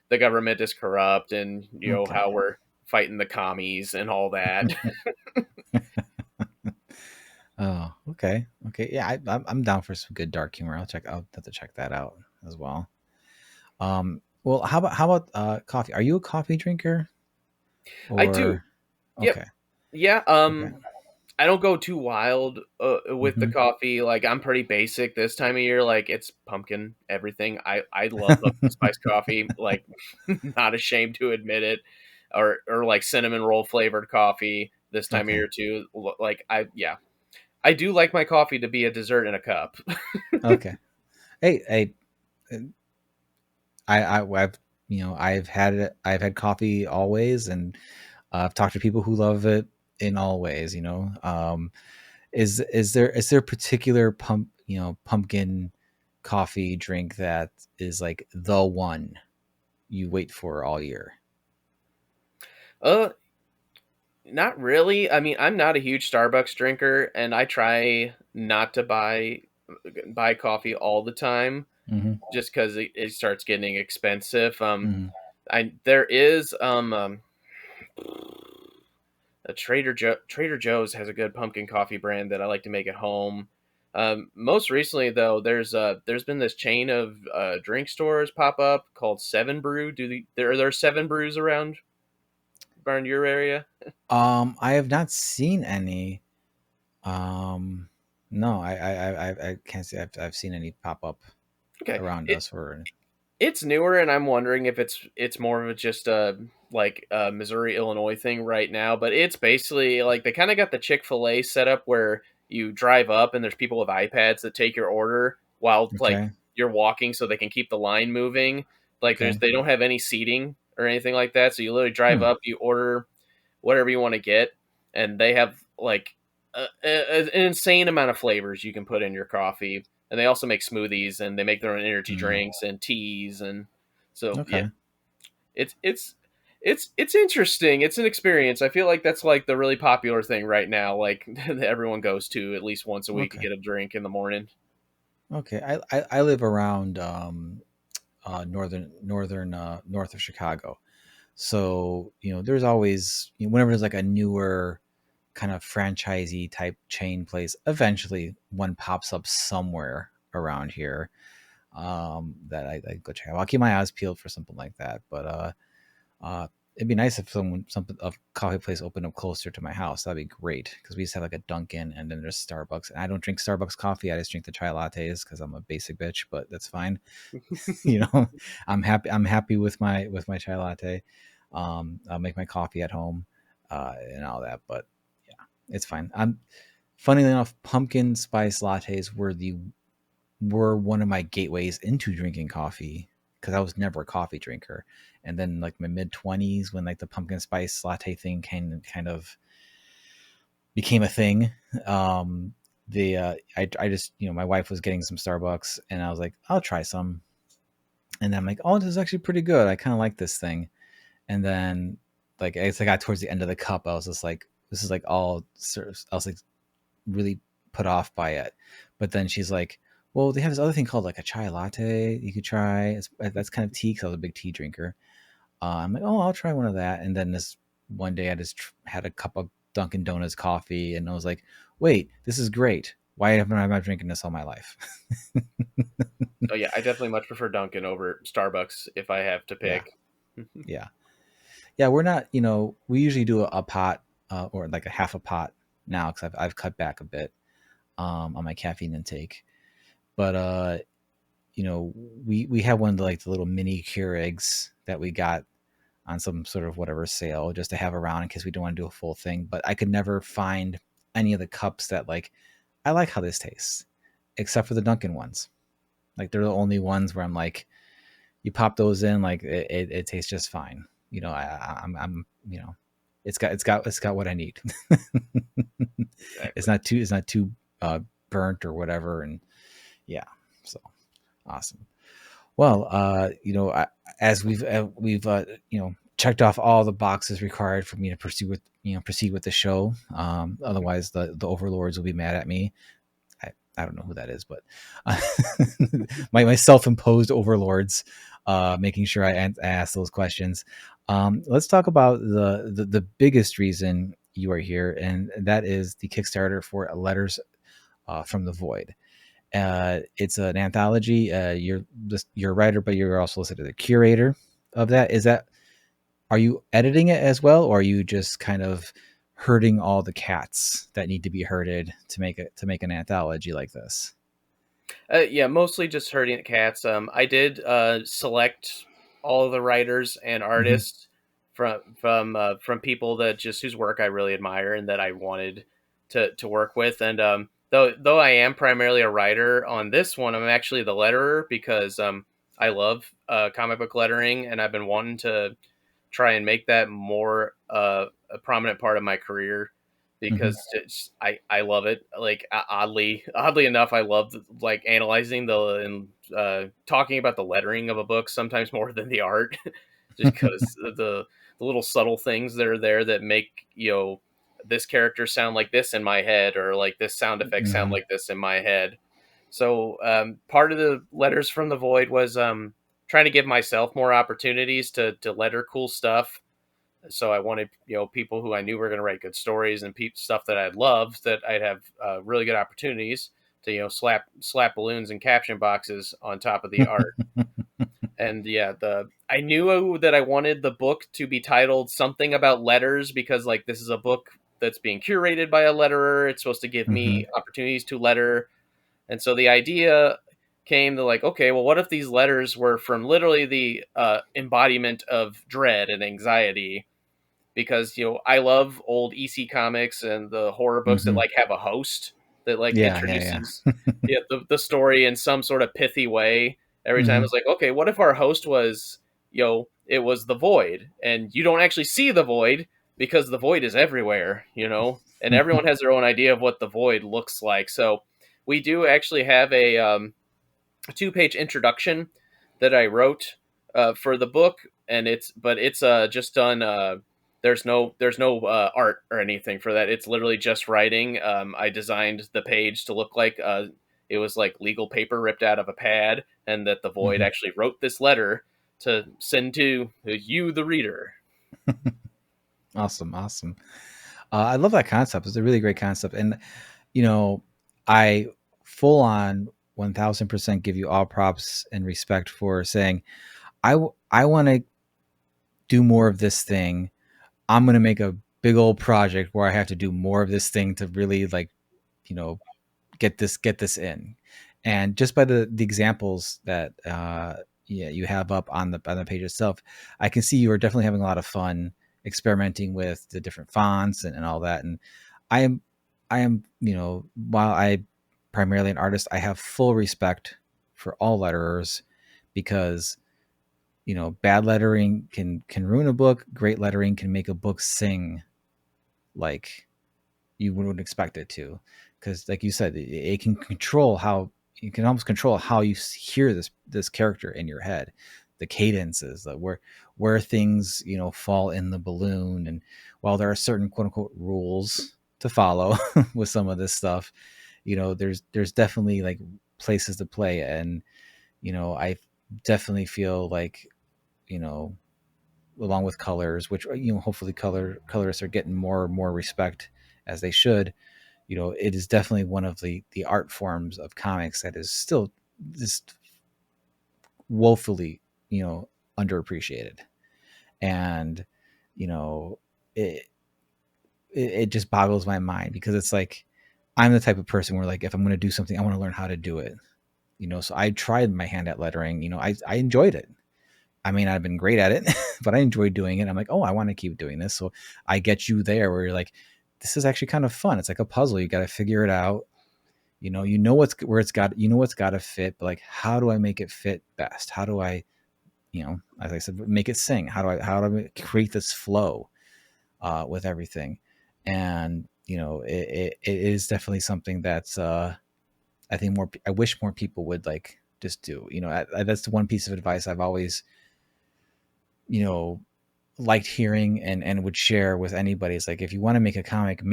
the government is corrupt, and Okay. how we're fighting the commies and all that. Oh, okay. Okay. Yeah, I'm down for some good dark humor. I'll have to check that out as well. Well, how about coffee? Are you a coffee drinker I do. or Yep. okay? Yeah. Okay. I don't go too wild with the Mm-hmm. coffee. Like I'm pretty basic this time of year. Like it's pumpkin everything. I love pumpkin spice coffee. Like not ashamed to admit it. Or like cinnamon roll flavored coffee this time of Okay. year too. Like I do like my coffee to be a dessert in a cup. Okay. Hey, I've I've had coffee always, and I've talked to people who love it in all ways. Is there a particular pumpkin coffee drink that is like the one you wait for all year? Uh, Not really. I mean, I'm not a huge Starbucks drinker, and I try not to buy coffee all the time, Mm-hmm. just because it starts getting expensive. Mm-hmm. I there is a Trader Joe's has a good pumpkin coffee brand that I like to make at home. Most recently, though, there's been this chain of drink stores pop up called Seven Brew. Are there Seven Brews around your area? I have not seen any. Um, no, I can't say I've seen any pop up Okay, around us or. it's newer, and I'm wondering if it's more of just a like a Missouri Illinois thing right now. But it's basically like they kind of got the Chick-fil-A setup where you drive up and there's people with iPads that take your order while like Okay. you're walking, so they can keep the line moving. Like Okay. they don't have any seating or anything like that, so you literally drive Hmm. up, you order whatever you want to get, and they have like an insane amount of flavors you can put in your coffee, and they also make smoothies, and they make their own energy Mm. drinks and teas, and so yeah, Okay. it's it's it's interesting. It's an experience. I feel like that's like the really popular thing right now, like that everyone goes to at least once a week to Okay. get a drink in the morning. Okay. I live around north of Chicago. So, there's always, whenever there's like a newer kind of franchisee type chain place, eventually one pops up somewhere around here that I go check out. I'll keep my eyes peeled for something like that. But uh, it'd be nice if something a coffee place opened up closer to my house. That'd be great because we just have like a Dunkin' and then there's Starbucks. And I don't drink Starbucks coffee. I just drink the chai lattes because I'm a basic bitch. But that's fine. you know, I'm happy with my chai latte. I'll make my coffee at home and all that. But yeah, it's fine. Funnily enough, pumpkin spice lattes were one of my gateways into drinking coffee because I was never a coffee drinker. And then like my mid 20s, when like the pumpkin spice latte thing kind of became a thing, I just my wife was getting some Starbucks and I was like, I'll try some. And then I'm like, oh, this is actually pretty good. I kind of like this thing. And then like as I got towards the end of the cup, I was just like, this is like all sort of, I was like really put off by it. But then she's like, well, they have this other thing called like a chai latte you could try. That's kind of tea because I was a big tea drinker. I'm like, oh, I'll try one of that. And then this one day I just had a cup of Dunkin' Donuts coffee, and I was like, wait, this is great. Why haven't I been drinking this all my life? Oh yeah, I definitely much prefer Dunkin' over Starbucks if I have to Yeah. pick. Yeah. We're not, we usually do a pot or like a half a pot now because I've cut back a bit on my caffeine intake. But we have one of the little mini Keurigs that we got on some sort of whatever sale just to have around in case we don't want to do a full thing. But I could never find any of the cups that like I like how this tastes, except for the Dunkin' ones. Like they're the only ones where I'm like, you pop those in, like it tastes just fine. I'm it's got what I need. Exactly. It's not too burnt or whatever, and yeah, so awesome. Well, as we've checked off all the boxes required for me to proceed with the show. Otherwise, the overlords will be mad at me. I don't know who that is, but my self-imposed overlords, making sure I ask those questions. Let's talk about the biggest reason you are here, and that is the Kickstarter for Letters from the Void. It's an anthology. You're a writer, but you're also listed as the curator of that. Are you editing it as well, or are you just kind of herding all the cats that need to be herded to make an anthology like this? Yeah, mostly just herding cats. I did select all of the writers and Mm-hmm. artists from people that just whose work I really admire and that I wanted to work with. And though I am primarily a writer on this one, I'm actually the letterer because I love comic book lettering, and I've been wanting to try and make that more a prominent part of my career Mm-hmm. because I love it. Like oddly enough, I love like analyzing and talking about the lettering of a book sometimes more than the art, just because the little subtle things that are there that make this character sound like this in my head, or like this sound effect sound Mm-hmm. like this in my head. So part of the Letters from the Void was trying to give myself more opportunities to letter cool stuff. So I wanted people who I knew were going to write good stories and stuff that I'd love, that I'd have really good opportunities to slap balloons and caption boxes on top of the art. And yeah, I knew that I wanted the book to be titled something about letters because like this is a book that's being curated by a letterer. It's supposed to give Mm-hmm. me opportunities to letter. And so the idea came to like, okay, well, what if these letters were from literally the embodiment of dread and anxiety? Because I love old EC comics and the horror books that Mm-hmm. like have a host that like Yeah. introduces the story in some sort of pithy way. Every time Mm-hmm. it's like, okay, what if our host was it was the void, and you don't actually see the void because the void is everywhere, and everyone has their own idea of what the void looks like. So we do actually have a 2-page introduction that I wrote for the book, and it's just done. There's no art or anything for that. It's literally just writing. I designed the page to look like it was like legal paper ripped out of a pad, and that the void Mm-hmm. actually wrote this letter to send to you, the reader. Awesome. I love that concept. It's a really great concept, and you know, I full on 1000% give you all props and respect for saying I want to do more of this thing. I'm going to make a big old project where I have to do more of this thing to really like, you know, get this in. And just by the examples that you have up on the page itself, I can see you are definitely having a lot of fun experimenting with the different fonts and all that. And I am while I primarily an artist, I have full respect for all letterers because bad lettering can ruin a book. Great lettering can make a book sing like you wouldn't expect it to, because like you said, it can control how you can almost control how you hear this character in your head, the cadences, where things, you know, fall in the balloon. And while there are certain quote unquote rules to follow with some of this stuff, you know, there's definitely like places to play. And, you know, I definitely feel like, you know, along with colors, which, you know, hopefully colorists are getting more and more respect, as they should. You know, it is definitely one of the art forms of comics that is still just woefully, you know, underappreciated. And, you know, it just boggles my mind, because it's like, I'm the type of person where, like, if I'm going to do something, I want to learn how to do it, you know. So I tried my hand at lettering, you know, I enjoyed it. I mean, I've been great at it, but I enjoyed doing it. I'm like, oh, I want to keep doing this. So I get you there where you're like, this is actually kind of fun. It's like a puzzle. You got to figure it out. You know what's where it's got, you know, what's got to fit, but like, how do I make it fit best? How do I, you know, as I said, make it sing? How do I create this flow with everything? And, you know, it is definitely something that's, I think I wish more people would like just do, you know, that's the one piece of advice I've always, you know, liked hearing and would share with anybody. Is like, if you want to make a comic,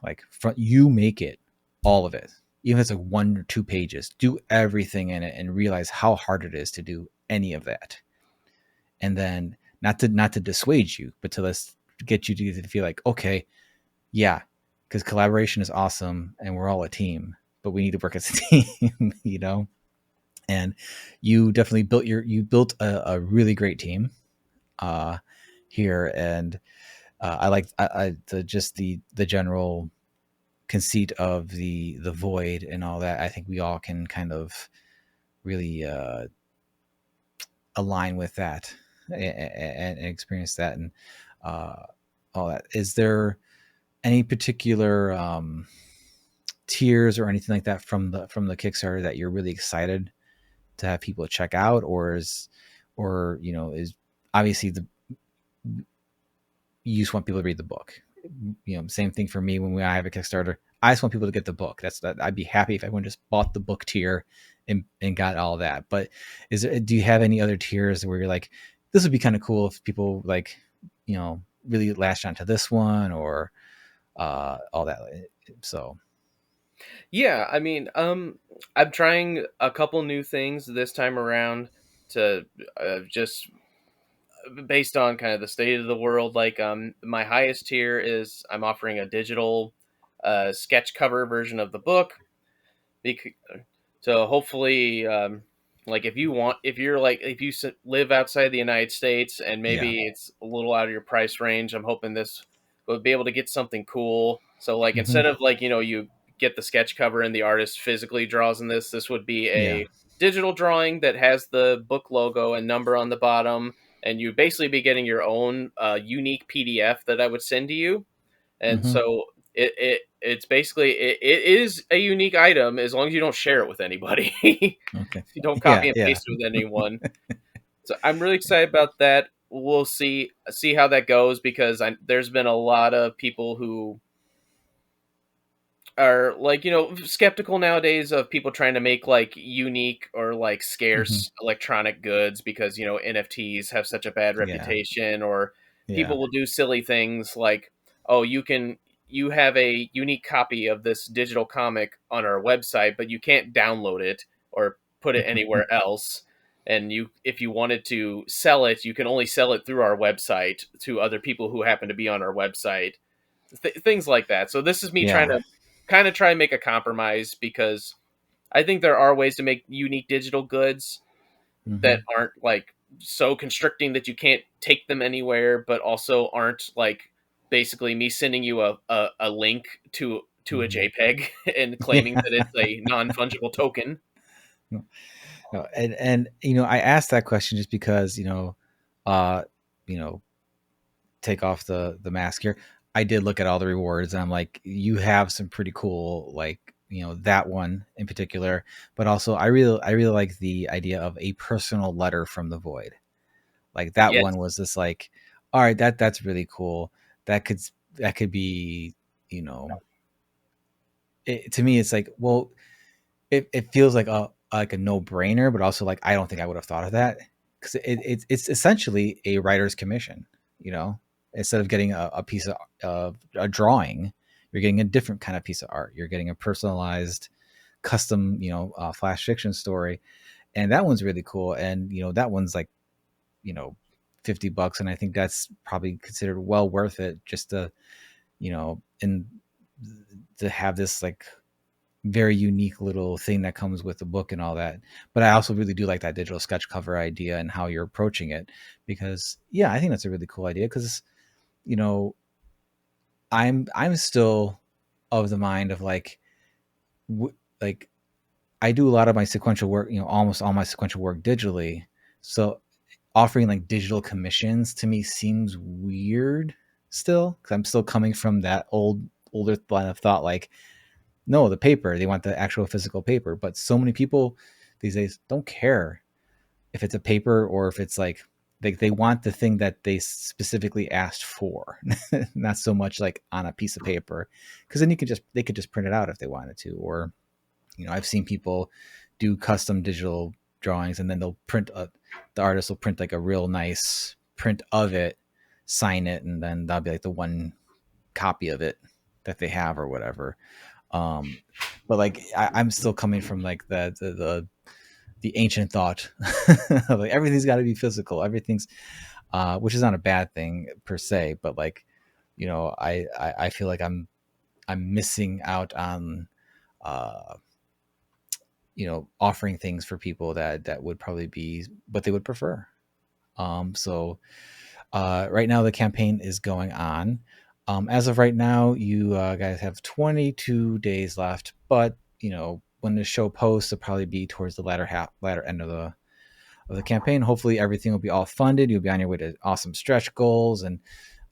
like, you make it, all of it, even if it's like 1 or 2 pages, do everything in it and realize how hard it is to do any of that. And then not to dissuade you, but to let's get you to feel like, okay, yeah, because collaboration is awesome and we're all a team, but we need to work as a team, you know. And you definitely built a really great team here. And I like the general conceit of the void and all that. I think we all can kind of really align with that and experience that, and all that. Is there any particular tiers or anything like that from the Kickstarter that you're really excited to have people check out, or you know, is obviously you just want people to read the book? You know, same thing for me when I have a Kickstarter. I just want people to get the book. I'd be happy if everyone just bought the book tier and got all that. But do you have any other tiers where you're like, this would be kind of cool if people, like, you know, really latched onto this one, or all that? So Yeah, I mean, I'm trying a couple new things this time around to just based on kind of the state of the world. Like, my highest tier is I'm offering a digital sketch cover version of the book. So hopefully, like, if you live outside the United States and yeah. maybe it's a little out of your price range, I'm hoping this would be able to get something cool. So, like, Mm-hmm. instead of, like, you know, you get the sketch cover and the artist physically draws in this would be Yeah. a digital drawing that has the book logo and number on the bottom, and you basically be getting your own unique PDF that I would send to you. And Mm-hmm. so it's basically it is a unique item as long as you don't share it with anybody. Okay. You don't Yeah. copy and Yeah. paste it with anyone. So I'm really excited about that. We'll see how that goes, because there's been a lot of people who are, like, you know, skeptical nowadays of people trying to make, like, unique or, like, Mm-hmm. scarce electronic goods, because, you know, NFTs have such a bad Yeah. reputation, or Yeah. people will do silly things like, oh, you have a unique copy of this digital comic on our website, but you can't download it or put it anywhere else. And if you wanted to sell it, you can only sell it through our website to other people who happen to be on our website. Things like that. So this is me trying Yeah. to kind of try and make a compromise, because I think there are ways to make unique digital goods Mm-hmm. that aren't, like, so constricting that you can't take them anywhere, but also aren't, like, basically me sending you a link to a Mm-hmm. JPEG and claiming Yeah. that it's a non-fungible token. No, and you know, I asked that question just because, uh, you know, take off the mask here. I did look at all the rewards, and I'm like, you have some pretty cool, like, you know, that one in particular, but also I really like the idea of a personal letter from the void. Like, that Yes. one was just like, all right, that's really cool. That could be, you know, to me, it's like, well, it feels like a no-brainer, but also like I don't think I would have thought of that, because it's essentially a writer's commission, you know. Instead of getting a piece of a drawing, you're getting a different kind of piece of art. You're getting a personalized, custom, flash fiction story, and that one's really cool. And that one's like, you know, $50, and I think that's probably considered well worth it, just to, and to have this like very unique little thing that comes with the book and all that. But I also really do like that digital sketch cover idea and how you're approaching it, because yeah, I think that's a really cool idea, because you know I'm still of the mind of like like I do a lot of my sequential work, almost all my sequential work digitally. So offering like digital commissions to me seems weird still, because I'm still coming from that older line of thought, like, no, the paper, they want the actual physical paper. But so many people these days don't care if it's a paper or if it's like they want the thing that they specifically asked for, not so much like on a piece of paper, because then they could just print it out if they wanted to. Or I've seen people do custom digital drawings, and then the artist will print like a real nice print of it, sign it, and then that'll be like the one copy of it that they have or whatever. But like I'm still coming from like the ancient thought of like everything's got to be physical, everything's which is not a bad thing per se, but like I feel like I'm missing out on offering things for people that would probably be what they would prefer. So right now the campaign is going on. As of right now, you guys have 22 days left, but when the show posts, it'll probably be towards the latter end of the campaign. Hopefully everything will be all funded. You'll be on your way to awesome stretch goals, and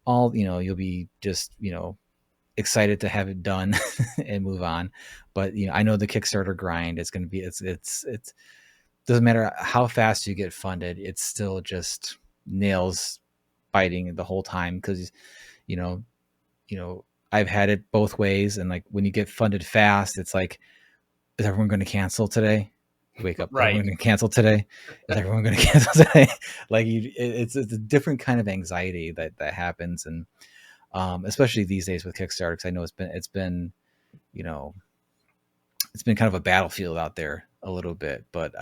all, you'll be just, excited to have it done and move on. But I know the Kickstarter grind is going to be, it's doesn't matter how fast you get funded, it's still just nails biting the whole time, because you know I've had it both ways. And like when you get funded fast, it's like, is everyone going to cancel today? You wake up, Right. everyone going to cancel today? Is everyone going to cancel today? Like it's a different kind of anxiety that happens. And especially these days with Kickstarter, because I know it's been it's been kind of a battlefield out there a little bit. But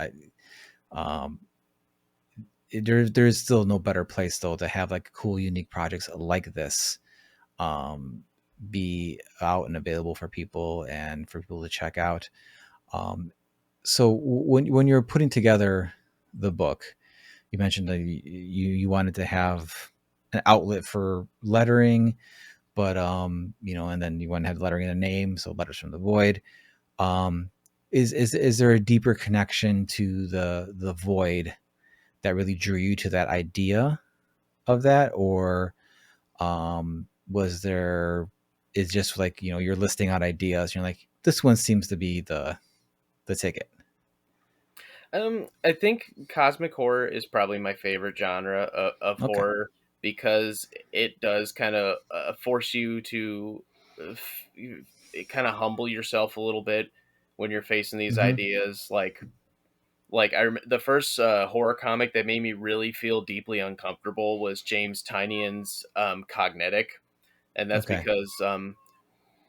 there's still no better place though to have like cool, unique projects like this be out and available for people and for people to check out. So when you're putting together the book, you mentioned that you wanted to have an outlet for lettering, but and then you want to have lettering in a name, so Letters from the Void. Is there a deeper connection to the void that really drew you to that idea of that, or was there, is just like you're listing out ideas and you're like, this one seems to be the ticket? I think cosmic horror is probably my favorite genre of Okay. horror, because it does kind of force you to kind of humble yourself a little bit when you're facing these Mm-hmm. ideas. The first horror comic that made me really feel deeply uncomfortable was James Tynion's Cognetic, and that's Okay. because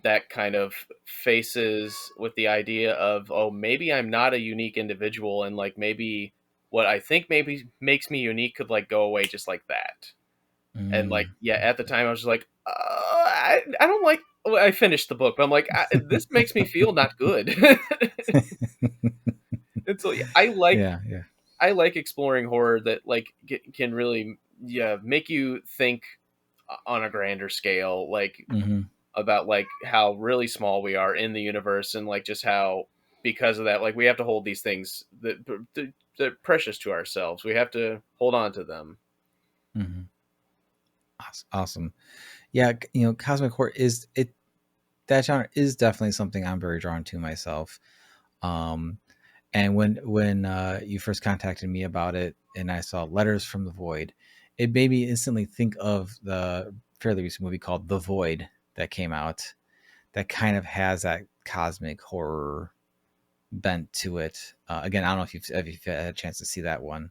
that kind of faces with the idea of, oh, maybe I'm not a unique individual, and like maybe what I think maybe makes me unique could like go away just like that. And like, yeah, at the time I was just like, I don't like. Well, I finished the book, but I'm like, this makes me feel not good. And so yeah, Yeah. I like exploring horror that like can really make you think on a grander scale, like Mm-hmm. about like how really small we are in the universe, and like just how because of that, like we have to hold these things that they're precious to ourselves. We have to hold on to them. Mm-hmm. Awesome. Yeah, cosmic horror is it. That genre is definitely something I'm very drawn to myself. And when you first contacted me about it, and I saw Letters from the Void, it made me instantly think of the fairly recent movie called The Void that came out, that kind of has that cosmic horror bent to it. Again, I don't know if you've had a chance to see that one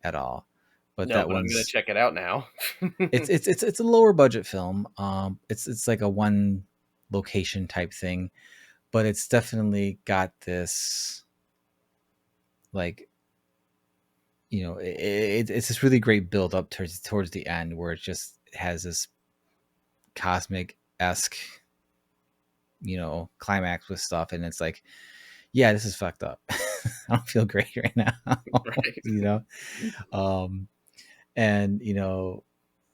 at all, but No, that but I'm gonna one's check it out now. it's a lower budget film. It's like a one location type thing, but it's definitely got this, like, it's this really great build up towards the end where it just has this cosmic esque, climax with stuff, and it's like, yeah, this is fucked up. I don't feel great right now. Right. Um, and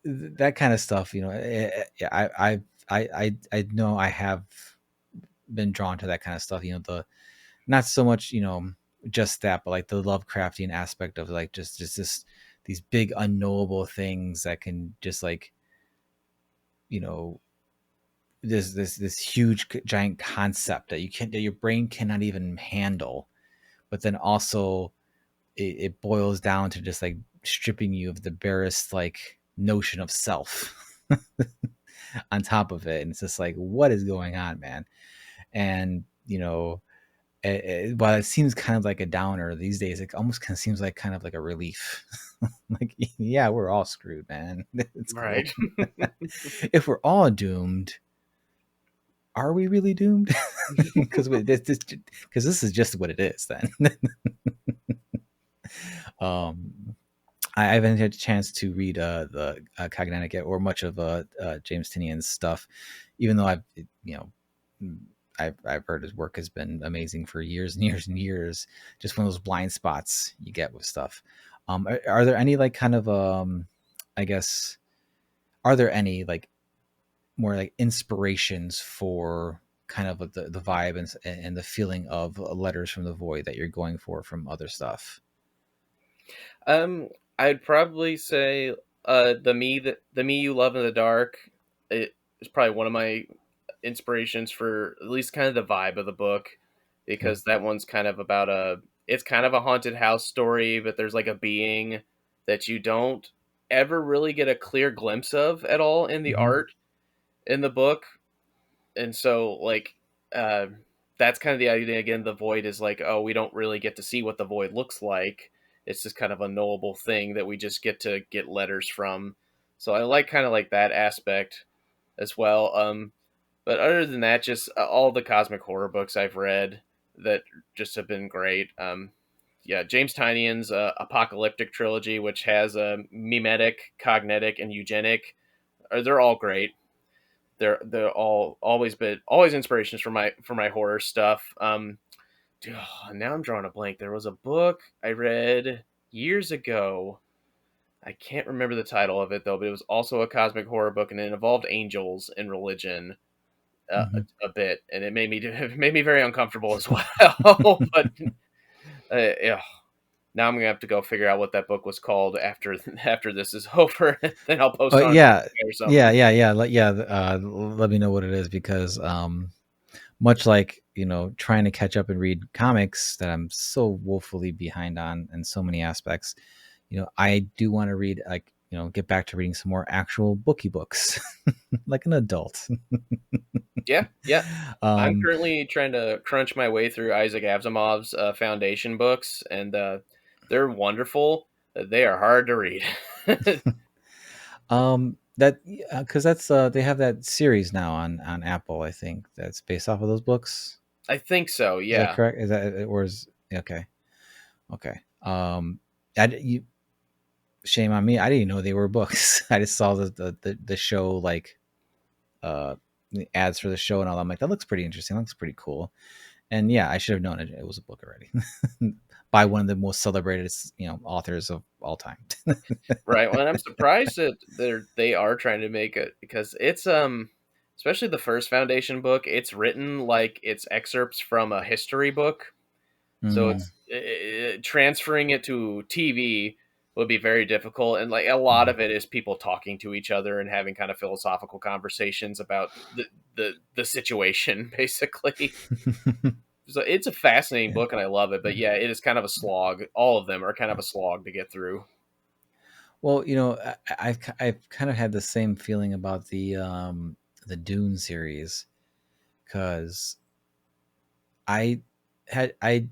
that kind of stuff. Yeah, I know I have been drawn to that kind of stuff. The not so much just that, but like the Lovecraftian aspect of like just this these big unknowable things that can just like you know this huge giant concept that your brain cannot even handle, but then also it boils down to just like stripping you of the barest like notion of self on top of it, and it's just like, what is going on, man? And while it seems kind of like a downer these days, it almost kind of seems like kind of like a relief. Like, yeah, we're all screwed, man. It's cool. Right. If we're all doomed, are we really doomed? Because this is just what it is then. um I haven't had a chance to read the Cognatic yet, or much of James Tinian's stuff, even though I've heard his work has been amazing for years and years and years. Just one of those blind spots you get with stuff. Are there any like kind of I guess, are there any like more like inspirations for kind of the vibe and the feeling of Letters from the Void that you're going for from other stuff? Um, I'd probably say the me you love in the dark. It is probably one of my inspirations for at least kind of the vibe of the book, Okay. because that one's kind of about it's kind of a haunted house story, but there's like a being that you don't ever really get a clear glimpse of at all in the Mm-hmm. art in the book. And so like uh that's kind of the idea. Again, the void is like, oh, we don't really get to see what the void looks like. It's just kind of a knowable thing that we just get to get letters from. So I like kind of like that aspect as well. But other than that, just all the cosmic horror books I've read that just have been great. Yeah, James Tynian's apocalyptic trilogy, which has a mimetic, cognetic, and eugenic, they're all great. They're all always inspirations for my horror stuff. Dude, now I'm drawing a blank. There was a book I read years ago. I can't remember the title of it though, but it was also a cosmic horror book, and it involved angels and religion Mm-hmm. a bit, and it made me it made me very uncomfortable as well. But yeah, now I'm gonna have to go figure out what that book was called after this is over. Then I'll post on Yeah, or something. Let me know what it is, because much like trying to catch up and read comics that I'm so woefully behind on in so many aspects, I do want to read, like, get back to reading some more actual booky books like an adult. Yeah, yeah. I'm um currently trying to crunch my way through Isaac Asimov's Foundation books, and they're wonderful. They are hard to read. that because that's they have that series now on Apple, I think, that's based off of those books. I think so. Is that Yeah. correct? Is that, or is okay? Okay. You, shame on me. I didn't know they were books. I just saw the show, like, uh the ads for the show and all. I'm like, that looks pretty interesting. That looks pretty cool. And yeah, I should have known it was a book already by one of the most celebrated authors of all time. Right. Well, and I'm surprised that they are trying to make it, because it's especially the first Foundation book. It's written like it's excerpts from a history book, so Mm, it's transferring it to TV would be very difficult, and like a lot of it is people talking to each other and having kind of philosophical conversations about the situation, basically. mhm. So it's a fascinating Yeah. book, and I love it. But yeah, it is kind of a slog. All of them are kind of a slog to get through. Well, I've kind of had the same feeling about the Dune series, because I I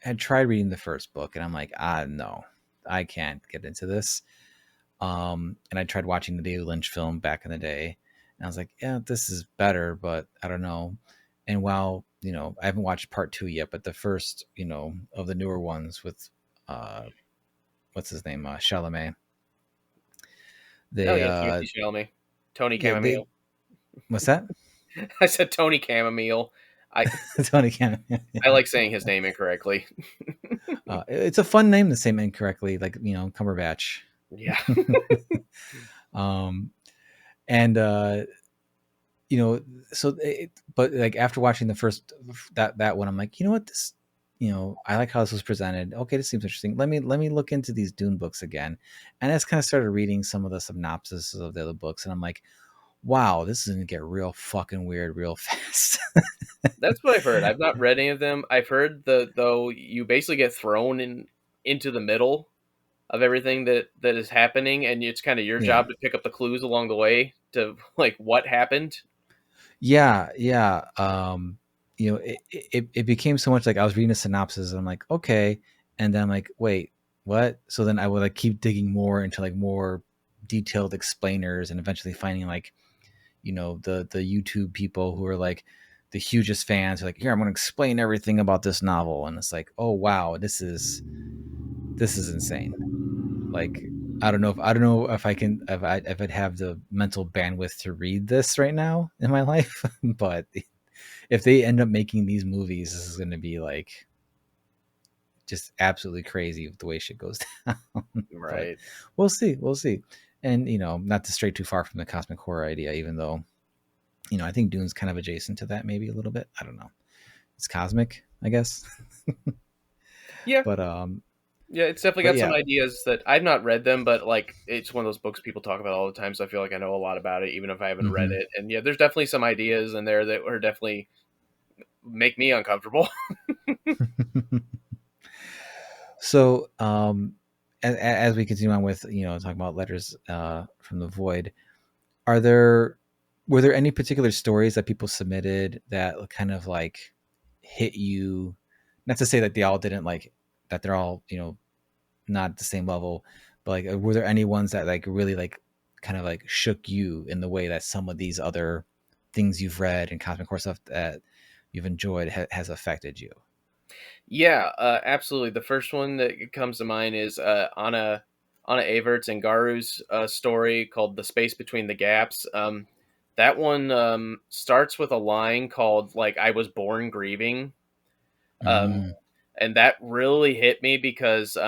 had tried reading the first book, and I'm like, no, I can't get into this. And I tried watching the David Lynch film back in the day, and I was like, yeah, this is better, but I don't know. And while, I haven't watched part 2 yet, but the first, of the newer ones with, what's his name? Chalamet. Oh They, yeah, Timothy Chalamet, Tony yeah, Chamomile. what's that? I said Tony Chamomile. I Tony Cannon. I like saying his name incorrectly. It's a fun name to say incorrectly, like, Cumberbatch. Yeah. um, and, so but like after watching the first, that one, I'm like, you know what, this, I like how this was presented. Okay, this seems interesting. Let me look into these Dune books again. And I just kind of started reading some of the synopses of the other books, and I'm like, wow, this is gonna get real fucking weird real fast. That's what I've heard. I've not read any of them. I've heard though you basically get thrown into the middle of everything that is happening, and it's kind of your Yeah. job to pick up the clues along the way to like what happened. Yeah, yeah. It became so much like I was reading a synopsis, and I'm like, okay, and then I'm like, wait, what? So then I would like keep digging more into like more detailed explainers, and eventually finding like, the YouTube people who are like the hugest fans are like, here, I'm going to explain everything about this novel, and it's like, oh wow, this is insane. Like, I don't know if I can, if I'd have the mental bandwidth to read this right now in my life, but if they end up making these movies, this is going to be like just absolutely crazy with the way shit goes down. But Right. we'll see, and not to stray too far from the cosmic horror idea, even though I think Dune's kind of adjacent to that, maybe a little bit. I don't know. It's cosmic, I guess. Yeah. But Yeah, it's definitely got some yeah. ideas that I've not read them, but like it's one of those books people talk about all the time, so I feel like I know a lot about it, even if I haven't read Mm-hmm. it. And yeah, there's definitely some ideas in there that are definitely make me uncomfortable. So, as we continue on with talking about letters from the void, were there any particular stories that people submitted that kind of like hit you? Not to say that they all didn't, like that they're all not at the same level, but like were there any ones that like really like kind of like shook you in the way that some of these other things you've read and cosmic core stuff that you've enjoyed has affected you? Yeah, absolutely. The first one that comes to mind is Anna Avert's and Garu's story called "The Space Between the Gaps." That one starts with a line called like "I was born grieving," um, Mm, and that really hit me because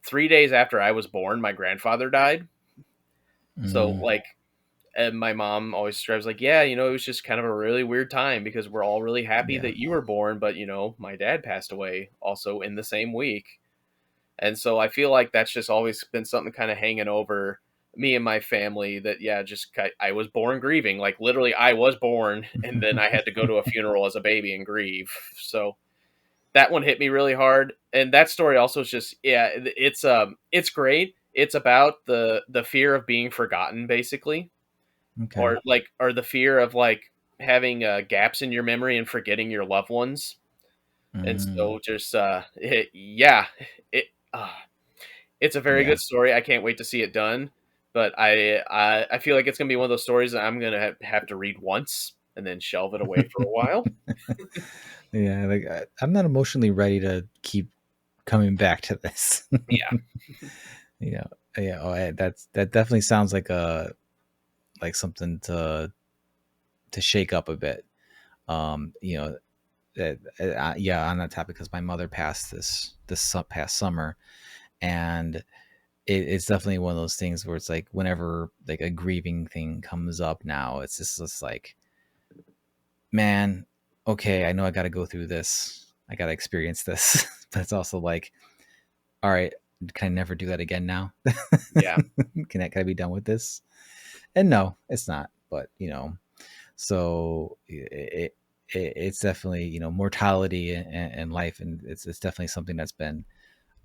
3 days after I was born, my grandfather died. So mm, like, and my mom always strives like, yeah, it was just kind of a really weird time because we're all really happy yeah. that you were born, but my dad passed away also in the same week. And so I feel like that's just always been something kind of hanging over me and my family that, yeah, just I was born grieving. Like literally, I was born and then I had to go to a funeral as a baby and grieve. So that one hit me really hard. And that story also is just, yeah, it's great. It's about the fear of being forgotten, basically, Okay. or the fear of like having gaps in your memory and forgetting your loved ones. And Mm, so just, yeah, it, uh, it's a very yeah. good story. I can't wait to see it done. But I feel like it's gonna be one of those stories that I'm gonna have to read once and then shelve it away for a while. Yeah, like I'm not emotionally ready to keep coming back to this. Yeah, Yeah, yeah. Oh, that definitely sounds like something to shake up a bit. Yeah, on that topic, because my mother passed this past summer, and it's definitely one of those things where it's like whenever like a grieving thing comes up now, it's just like, man, okay, I know I got to go through this, I got to experience this, but it's also like, all right, can I never do that again now? yeah, Can I be done with this? And no, it's not. But so it's definitely mortality and life, and it's definitely something that's been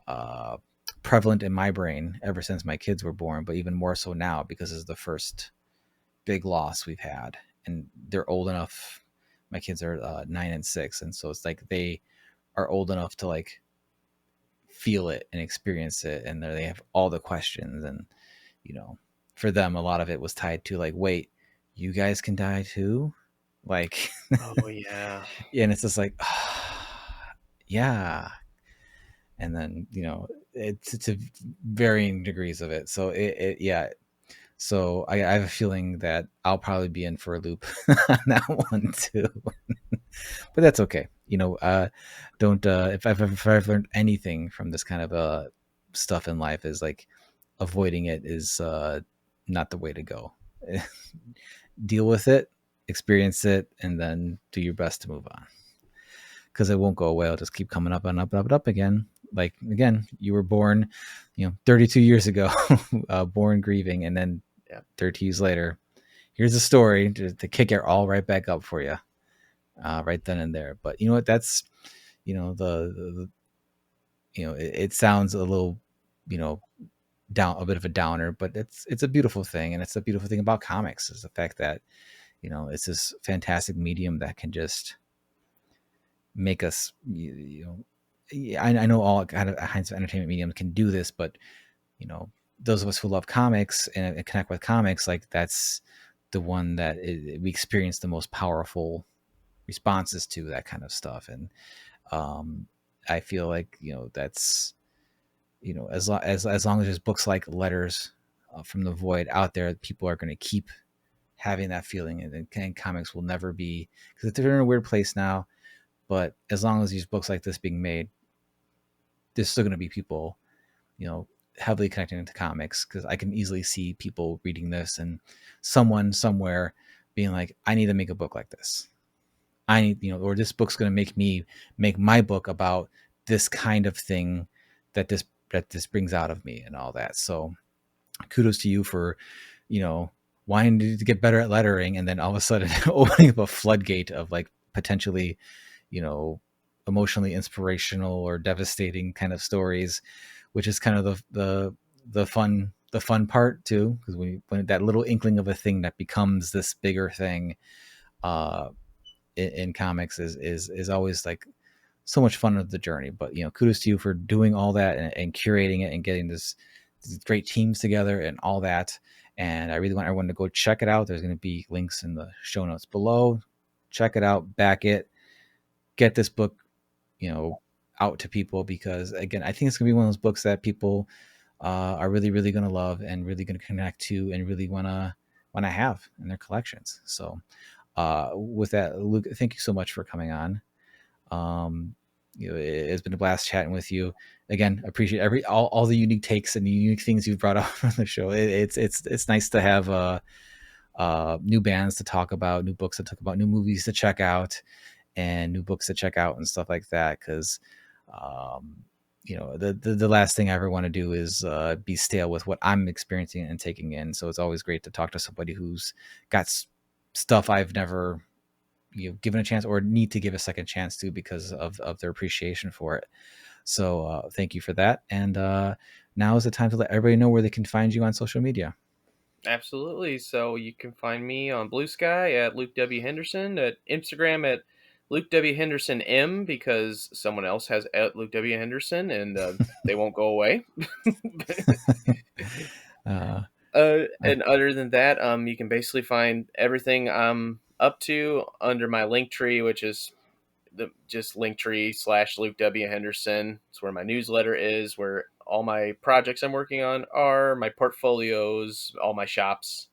uh, prevalent in my brain ever since my kids were born, but even more so now because it's the first big loss we've had, and they're old enough. My kids are 9 and 6, and so it's like they are old enough to like feel it and experience it, and they have all the questions. And for them, a lot of it was tied to like, wait, you guys can die too, like. Oh yeah. And it's just like, yeah. And then it's a varying degrees of it. So yeah. So I have a feeling that I'll probably be in for a loop on that one too. But that's okay. Don't if I've learned anything from this kind of stuff in life, is like avoiding it is not the way to go. Deal with it, experience it, and then do your best to move on, because it won't go away. It'll just keep coming up and up and up and up again. Like, again, you were born 32 years ago, born grieving, and then 30 years later, here's a story to kick it all right back up for you, right then and there. But you know what? That's the it sounds a little down, a bit of a downer, but it's a beautiful thing. And it's a beautiful thing about comics, is the fact that it's this fantastic medium that can just make us I know all kinds of entertainment mediums can do this, but those of us who love comics and connect with comics, like, that's the one that we experience the most powerful responses to that kind of stuff. And I feel like that's as long as there's books like Letters from the Void out there, people are going to keep having that feeling, and comics will never be, because they're in a weird place now. But as long as these books like this being made, there's still going to be people heavily connecting to comics, because I can easily see people reading this and someone somewhere being like, I need to make a book like this. I need, or this book's going to make me make my book about this kind of thing that this brings out of me and all that. So kudos to you for, wanting to get better at lettering, and then all of a sudden opening up a floodgate of like potentially, emotionally inspirational or devastating kind of stories, which is kind of the fun part too. Because when that little inkling of a thing that becomes this bigger thing, in comics is always like so much fun of the journey. But kudos to you for doing all that and curating it and getting these great teams together and all that. And I really want everyone to go check it out. There's going to be links in the show notes below. Check it out, back it, get this book out to people, because again, I think it's going to be one of those books that people are really, really going to love and really going to connect to and really want to have in their collections. So with that, Luke, thank you so much for coming on. It's been a blast chatting with you. Again, appreciate all the unique takes and the unique things you've brought up on the show. It's nice to have new bands to talk about, new books to talk about, new movies to check out, and new books to check out and stuff like that. Because the last thing I ever want to do is be stale with what I'm experiencing and taking in. So it's always great to talk to somebody who's got stuff I've never given a chance or need to give a second chance to, because of their appreciation for it. So thank you for that. And now is the time to let everybody know where they can find you on social media. Absolutely. So you can find me on Blue Sky at Luke W. Henderson, at Instagram at Luke W. Henderson M, because someone else has at Luke W. Henderson, and they won't go away. And other than that, you can basically find everything I'm up to under my Linktree, which is just Linktree/Luke W. Henderson. It's where my newsletter is, where all my projects I'm working on are, my portfolios, all my shops.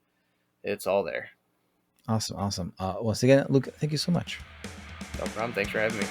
It's all there. Awesome. Once again, Luke, thank you so much. No problem. Thanks for having me.